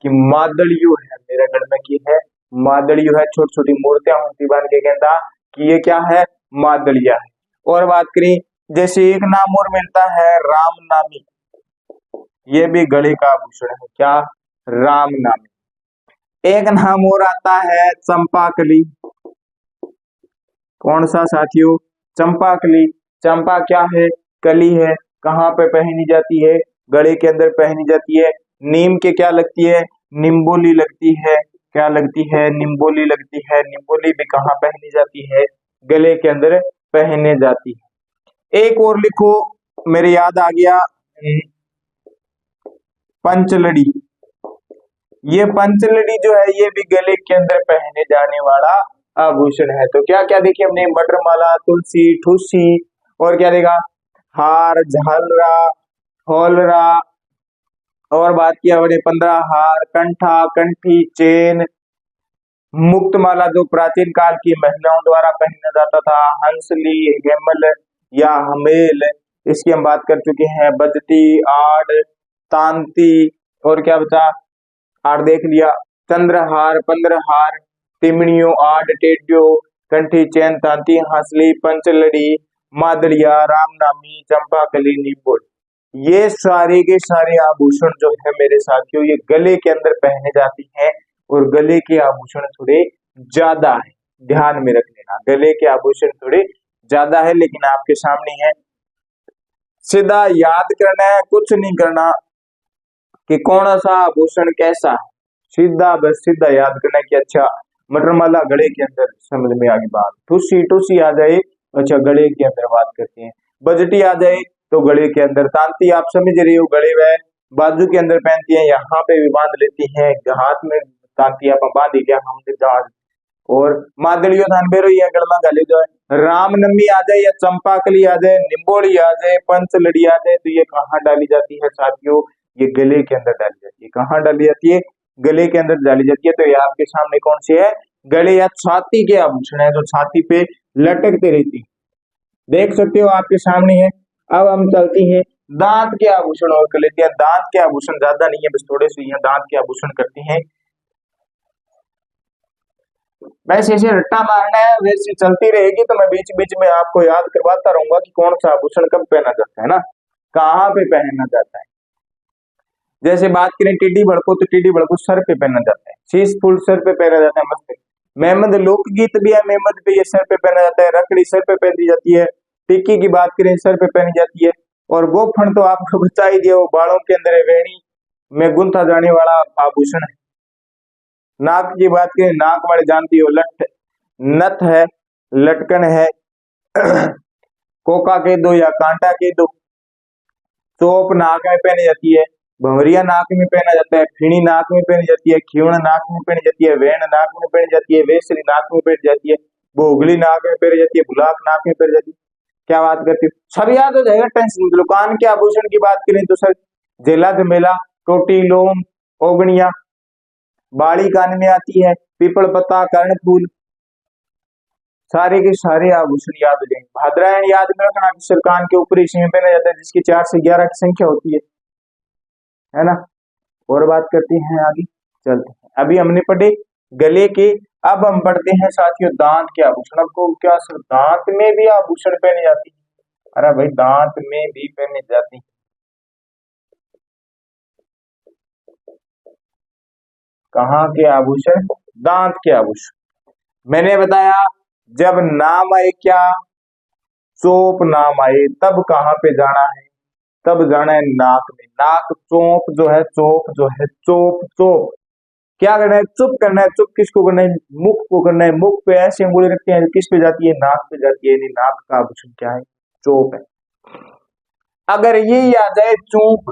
Speaker 1: कि मादड़ियो है, मेरे घर में की है मादड़ियो है, छोटी छोटी मूर्तियां होती बन के कहता कि ये क्या है, मादड़िया है। और बात करें, जैसे एक नाम और मिलता है राम नामी। ये भी गले का आभूषण है, क्या, राम नामी। एक नाम और आता है चंपाकली। कौन सा साथियों, चंपाकली। चंपा क्या है, कली है। कहाँ पे पहनी जाती है, गले के अंदर पहनी जाती है। नीम के क्या लगती है, निम्बोली लगती है। क्या लगती है, निम्बोली लगती है। निम्बोली भी कहाँ पहनी जाती है, गले के अंदर पहने जाती है। एक और लिखो, मेरे याद आ गया, पंचलड़ी। ये पंचलड़ी जो है, ये भी गले के अंदर पहने जाने वाला आभूषण है। तो क्या क्या देखिए हमने, मटरमाला, तुलसी, ठूसी, और क्या देखा, हार, झालरा, होलरा, और बात किया हमने 15 हार, कंठा, कंठी, चेन, मुक्तमाला जो प्राचीन काल की महिलाओं द्वारा पहना जाता था, हंसली, हेमल या हमेल, इसकी हम बात कर चुके हैं। बजटी, आड़, तांती, और क्या बचा, आड़ देख लिया। चंद्रहार, पंद्रहार, तिमड़ियों, आड़, टेड्यो, कंठी, चैन, तांती, हंसली, पंचलड़ी, मादड़िया, रामनामी, चंपाकली, नींबुड़, ये सारे के सारे आभूषण जो है मेरे साथियों, ये गले के अंदर पहने जाती हैं। और गले के आभूषण थोड़े ज्यादा है, ध्यान में रख लेना, गले के आभूषण थोड़े ज्यादा है, लेकिन आपके सामने है। सीधा याद करना है, कुछ नहीं करना कि कौन सा आभूषण कैसा है, सीधा बस सीधा याद करना है कि अच्छा मटरमाला गले के अंदर, समझ में आ गई बात। टूसी टूसी आ जाए, अच्छा गले के अंदर बात करते हैं। बजटी आ जाए तो गले के अंदर। तांती आप समझ रही हो, गले में बाजू के अंदर पहनती है, यहाँ पे भी बांध लेती है, हाथ में तांती आप बांध ही लिया हमने जहाज। और मादड़ियो धान बेरो या गलमा गाली जो है। रामनवमी आ जाए या चंपाकली आ जाए, निम्बोड़ी आ जाए, पंचलड़ी आ जाए, तो ये कहाँ डाली जाती है साथियों, ये गले के अंदर डाली जाती है। कहाँ डाली जाती है, गले के अंदर डाली जाती है। तो ये आपके सामने कौन सी है, गले या छाती के आभूषण है जो छाती पे लटकते रहती, देख सकते हो आपके सामने है। अब हम चलती हैं दांत के आभूषण और कर लेते हैं। दांत के आभूषण ज्यादा नहीं है, बस थोड़े से यहाँ दांत के आभूषण करते हैं। वैसे ऐसे रट्टा मारना है, वैसे चलती रहेगी तो मैं बीच बीच में आपको याद करवाता रहूंगा कि कौन सा आभूषण कब पहना जाता है ना, कहाँ पे पहना जाता है। जैसे बात करें टिड्डी बड़को, तो टिड्डी बड़को सर पे पहना जाता है, शीश फूल सर पे पहना जाता है, मस्त। मेहमद लोकगीत भी है, मेहमद पे ये सर पे पहना जाता है। रखड़ी सर पे पहनी जाती है। टिक्की की बात करें सर पे पहनी जाती है। और गोफन तो आपको बता ही दिया, वो बालों के अंदर है, वेणी में गुंथा जाने वाला आभूषण है। नाक की बात करें, नाक वाले जानती हो, लट नथ है, लटकन है, कोका के दो या कांटा के दो। चोप नाक में पहनी जाती है, भंवरिया नाक में पहना जाता है, फिणी नाक में पहनी जाती है, खीवण नाक में पहनी जाती है, वेण नाक में पहनी जाती है, वेसरी नाक में पहनी जाती है, भोगली नाक में पहनी जाती है, बुलाक नाक में पहनी जाती है। क्या बात करती है, सब याद हो जाएगा, टेंशन। दुकान के आभूषण की बात करें तो सर जेला झमेला, टोटी, लोम, ओगनिया, बाड़ी कान में आती है, पीपल पत्ता, कर्णफूल, सारे के सारे आभूषण याद हो जाएंगे। भाद्रायण याद में रखना, सर कान के ऊपर हिस्से में पहना जाता है, जिसकी 4 से 11 की संख्या होती है ना। और बात करते हैं आगे, चलते हैं। अभी हमने पढ़े गले के, अब हम पढ़ते हैं साथियों दांत के आभूषण। आपको क्या सर दांत में भी आभूषण पहने जाती है? अरे भाई दांत में भी पहने जाती है। कहाँ के आभूषण? दांत के आभूषण। मैंने बताया जब नाम आए, क्या चोप नाम आए, तब कहाँ पे जाना है, तब जाना है नाक में। नाक चोप जो है, चोप जो है, चोप चोप क्या करना है, चुप करना है। चुप किसको करना है, मुख को करना है। मुख पे ऐसे अंगुली रखते हैं, किस पे जाती है, नाक पे जाती है, यानी नाक का आभूषण क्या है, चोप है। अगर ये आ जाए चूप,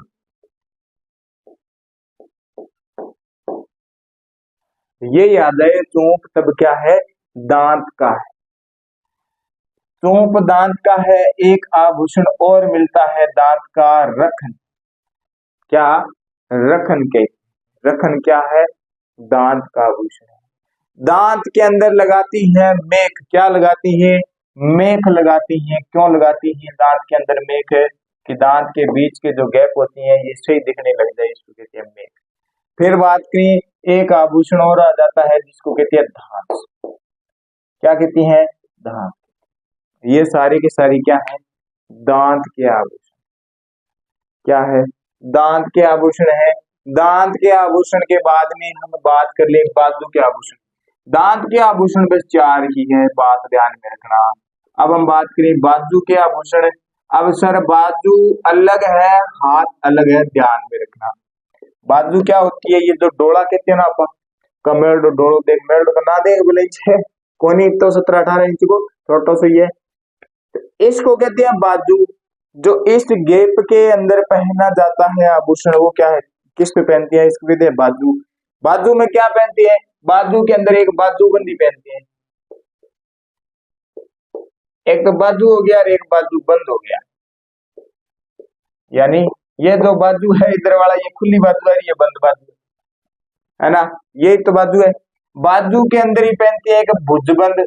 Speaker 1: ये याद आए चूप, तब क्या है, दांत का है। चूप दांत का है। एक आभूषण और मिलता है दांत का, रखन। क्या, रखन के, रखन क्या है, दांत का आभूषण है। दांत के अंदर लगाती है मेख। क्या लगाती है, मेख लगाती है। क्यों लगाती है दांत के अंदर मेख है, कि दांत के बीच के जो गैप होती है ये सही दिखने लग जाए, इसको कहते हैं मेख। फिर बात करें, एक आभूषण और आ जाता है जिसको कहते हैं धात। क्या कहती है, धात। ये सारी की सारी क्या है, दांत के आभूषण। क्या है, दांत के आभूषण है। दांत के आभूषण के बाद में हम बात कर ले बाजू के आभूषण। दांत के आभूषण बस 4 ही है, बात ध्यान में रखना। अब हम बात करें बाजू के आभूषण। अब सर बाजू अलग है, हाथ अलग है, ध्यान में रखना। बाजू क्या होती है, ये जो डोला कहते हैं ना अपन, कमेड़ डोलो देख, मेड़ ना देख बोले छे कोनी, तो 17-18 इंच को छोटो से ये, इसको कहते हैं बाजू। जो इस गैप के अंदर पहना जाता है आभूषण, वो क्या है, किस पे पहनती है, इसको कहते हैं बाजू। बाजू में क्या पहनती है, बाजू के अंदर एक बाजूबंदी पहनती है। एक तो बाजू हो गया और एक बाजू बंद हो गया, यानी ये जो बाजू है इधर वाला, ये खुली बाजू है, ये बंद बाजू है ना, यही तो बाजू है। बाजू के अंदर ही पहनती है एक भुजबंद,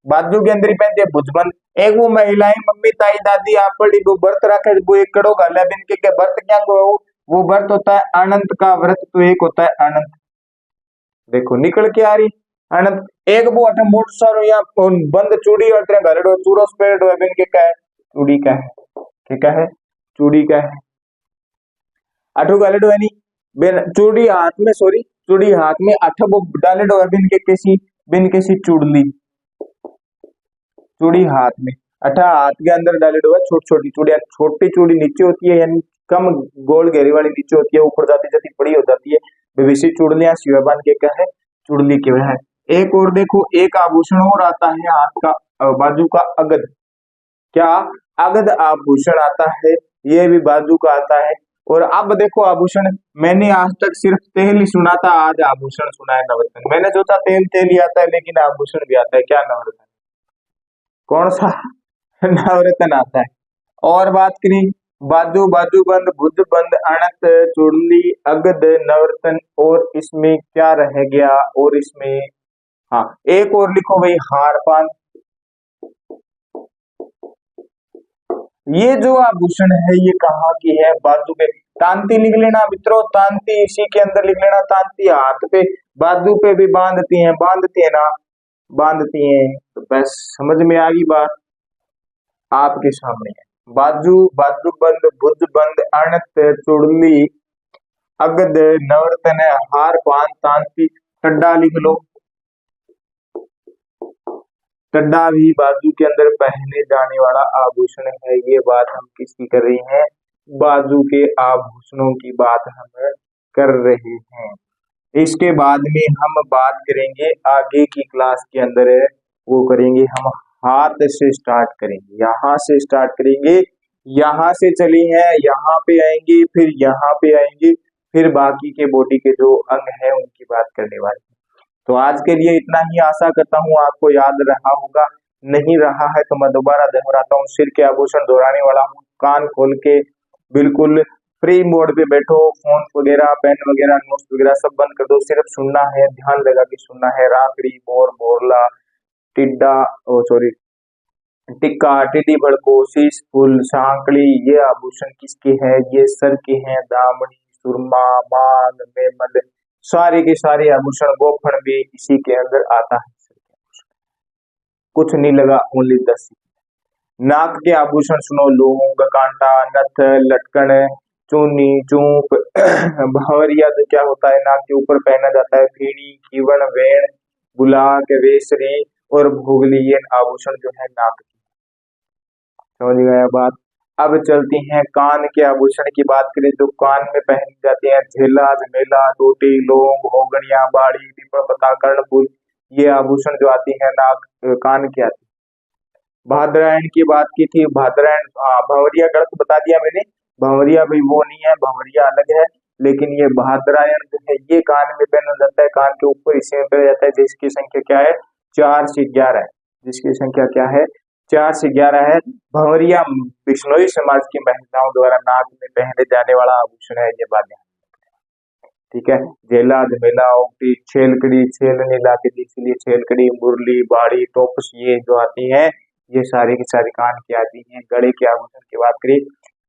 Speaker 1: बाजू के अंदर ही पहनती है भुजबंद। एक वो महिलाएं मम्मी ताई दादी आप पढ़ी वो व्रत रखे, वो एक कड़ो गाला बिन के व्रत क्या वो व्रत होता है अनंत का व्रत, तो एक होता है अनंत। देखो निकल के आ रही अनंत। एक वो अठा मोट सारो या बंद चूड़ी और तेरे घरड़ो चूड़ो स्पेड है बिन के का है चूड़ी का है, क्या है चूड़ी का है। अठो गालेडो है नी बिन चूड़ी हाथ में, सॉरी चूड़ी हाथ में, अठ वो डालेडो है बिन के सी चूड़ली, चूड़ी हाथ में, अठा हाथ के अंदर डालेडो है छोटी छोटी चूड़ियां। छोटी चूड़ी नीचे होती है यानी कम गोल घेरी वाली नीचे होती है, ऊपर जाती जाती बड़ी हो जाती है, बेबीसी चूड़लियां शिवबान के क्या है चुड़ली के है। एक और देखो एक आभूषण और आता है हाथ का बाजू का अगद, क्या अगद आभूषण आता है, ये भी बाजू का आता है। और अब देखो आभूषण, मैंने आज तक सिर्फ तेल ही सुना था, आज आभूषण सुना है नवरत्न। मैंने सोचा तेल तेल ही आता है लेकिन आभूषण भी आता है, क्या नवरत्न कौन सा नवरत्न आता है। और बात करें बाजू बाजू बंद भुज बंद अणत चुड़ली अगद नवरत्न, और इसमें क्या रह गया, और इसमें हाँ एक और लिखो भाई हार पान। ये जो आभूषण है ये कहाँ की है, बाजू पे। तांती लिख लेना मित्रों, तांती इसी के अंदर लिख लेना, तांती हाथ पे बाजू पे भी बांधती है ना, बांधती हैं। तो बस समझ में आ गई बात आपके सामने है। बाजू बाजू बंद भुज बंद अणत चुड़ली अगद नवरत्न हार पान तांती, टड्डा लिख लो, टड्डा भी बाजू के अंदर पहने जाने वाला आभूषण है। ये बात हम किसकी कर रहे हैं, बाजू के आभूषणों की बात हम कर रहे हैं। इसके बाद में हम बात करेंगे आगे की क्लास के अंदर, वो करेंगे हम हाथ से स्टार्ट करेंगे, यहाँ से स्टार्ट करेंगे, यहाँ से चली है यहाँ पे आएंगे, फिर यहाँ पे आएंगे, फिर बाकी के बॉडी के जो अंग है उनकी बात करने वाले हैं। तो आज के लिए इतना ही, आशा करता हूँ आपको याद रहा होगा, नहीं रहा है तो मैं दोबारा दोहराता हूँ। सिर के आभूषण दोहराने वाला हूँ, कान खोल के बिल्कुल फ्री मोड पे बैठो, फोन वगैरह पेन वगैरह नोट्स वगैरह सब बंद कर दो, सिर्फ सुनना है, ध्यान लगा के सुनना है। राकड़ी बोर बोरला टिड्डा ओ सॉरी टिक्का टिड्डी भड़को शीश फूल सांकड़ी, ये आभूषण किसके हैं, ये सर के हैं। दामनी सुरमा मांग मेमल, सारे के सारे आभूषण, गोफन भी इसी के अंदर आता है। कुछ नहीं लगा, ओनली 10। नाक के आभूषण सुनो, लौंग कांटा नथ लटकन चूनी चूप भंवरिया जो क्या होता है नाक के ऊपर पहना जाता है, फीणी खीवन वेण गुलाक वेसरी और भोगली, ये आभूषण जो है नाक की। समझ गया बात। अब चलती हैं कान के आभूषण की बात करें, जो कान में पहनी जाती हैं, झेला झमेला टोटी लौंग ओगनिया बाड़ी पीपल पता कर्णफूल, ये आभूषण जो आती है नाक कान की आती है। भाद्रायण की बात की थी, भाद्रायण भंवरिया गलत बता दिया मैंने, भंवरिया भाई वो नहीं है, भंवरिया अलग है, लेकिन ये भाद्रायण जो है ये कान में पहना जाता है, कान के ऊपर इसी में पहना जाता है, जिसकी संख्या क्या है 4 से 11 है, जिसकी संख्या क्या है 4 से 11 है। भंवरिया बिश्नोई समाज की महिलाओं द्वारा नाक में पहने जाने वाला आभूषण है, ये बात ठीक है। झेला झमेला ओटी छेलकड़ी छेलनी लाके, इसलिए छेलकड़ी मुरली बाड़ी टोपस ये जो आती है ये सारी की सारी कान की आती हैं। गले के आभूषण की बात करें,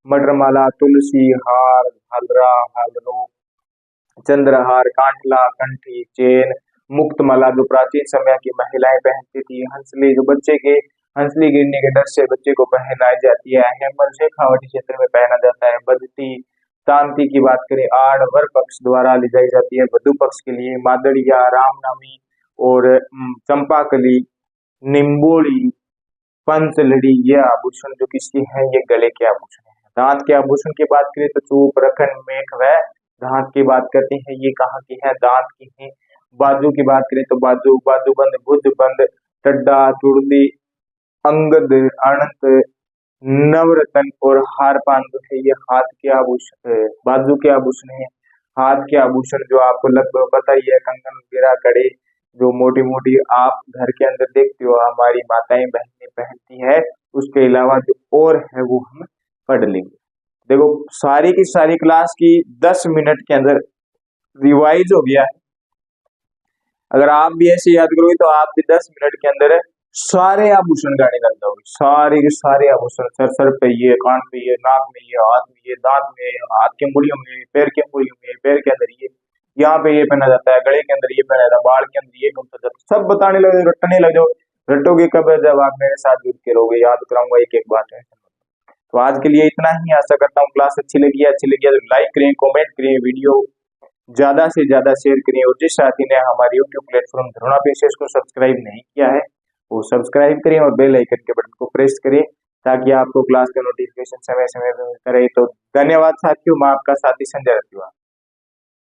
Speaker 1: मटरमाला तुलसी हार हलरा हलरो चंद्रहार कांठला कंठी चेन मुक्तमाला जो प्राचीन समय की महिलाएं पहनती थी, हंसली जो बच्चे के हंसली गिरने के डर से बच्चे को पहनाई जाती है, हेमल शेखावटी क्षेत्र में पहना जाता है। बजती तांती की बात करें, आड़ वर पक्ष द्वारा ली जाई जाती है, वधु पक्ष के लिए मादड़िया रामनामी और चंपाकली निम्बोली पंचलड़ी, ये आभूषण जो किसके हैं, ये गले के आभूषण है। दांत के आभूषण की बात करें तो चूप रखन मेख व दांत की बात करते हैं, ये कहाँ की है, दांत की है। बाजू की बात करें तो बाजू बाजू बंद भुज बंद टड्डा चुड़ली अंगद अनंत नवरत्न और हार पान जो है ये हाथ के आभूषण बाजू के आभूषण है। हाथ के आभूषण जो आपको लगभग पता ही है, कंगन वगैरह कड़े जो मोटी मोटी आप घर के अंदर देखते हो हमारी माताएं बहनें पहनती है, उसके अलावा जो और है वो हम पढ़ लेंगे। देखो सारी की सारी क्लास की 10 मिनट के अंदर रिवाइज हो गया है। अगर आप भी ऐसे याद करोगे तो आप भी 10 मिनट के अंदर सारे आभूषण गाने लग जाओगे, सारे के सारे आभूषण, सर सर पे ये, कान पे ये, नाक में ये, हाथ में ये, दांत में, हाथ के अंगुलियों में, पैर के अंगुलियों में, पैर के अंदर ये, यहाँ पे ये पहना जाता है, गले के अंदर ये पहना जाता है, बाल के अंदर ये घूमता जाता है, सब बताने लगे, रटने लग जाओ। रटोगे कब है? जब आप मेरे साथ जुड़ के रहोगे, याद कराऊंगा एक एक बात है। तो आज के लिए इतना ही। आशा करता हूँ क्लास अच्छी लगी है तो लाइक करें, कमेंट करें, वीडियो ज्यादा से ज्यादा शेयर करें, और जिस साथी ने हमारे यूट्यूब प्लेटफॉर्म धरुणा पेशेस को सब्सक्राइब नहीं किया है वो सब्सक्राइब करें और बेल आइकन के बटन को प्रेस करें ताकि आपको क्लास का नोटिफिकेशन समय समय पर मिलता रहे। तो धन्यवाद साथियों, मैं आपका साथी संजय रतिवा।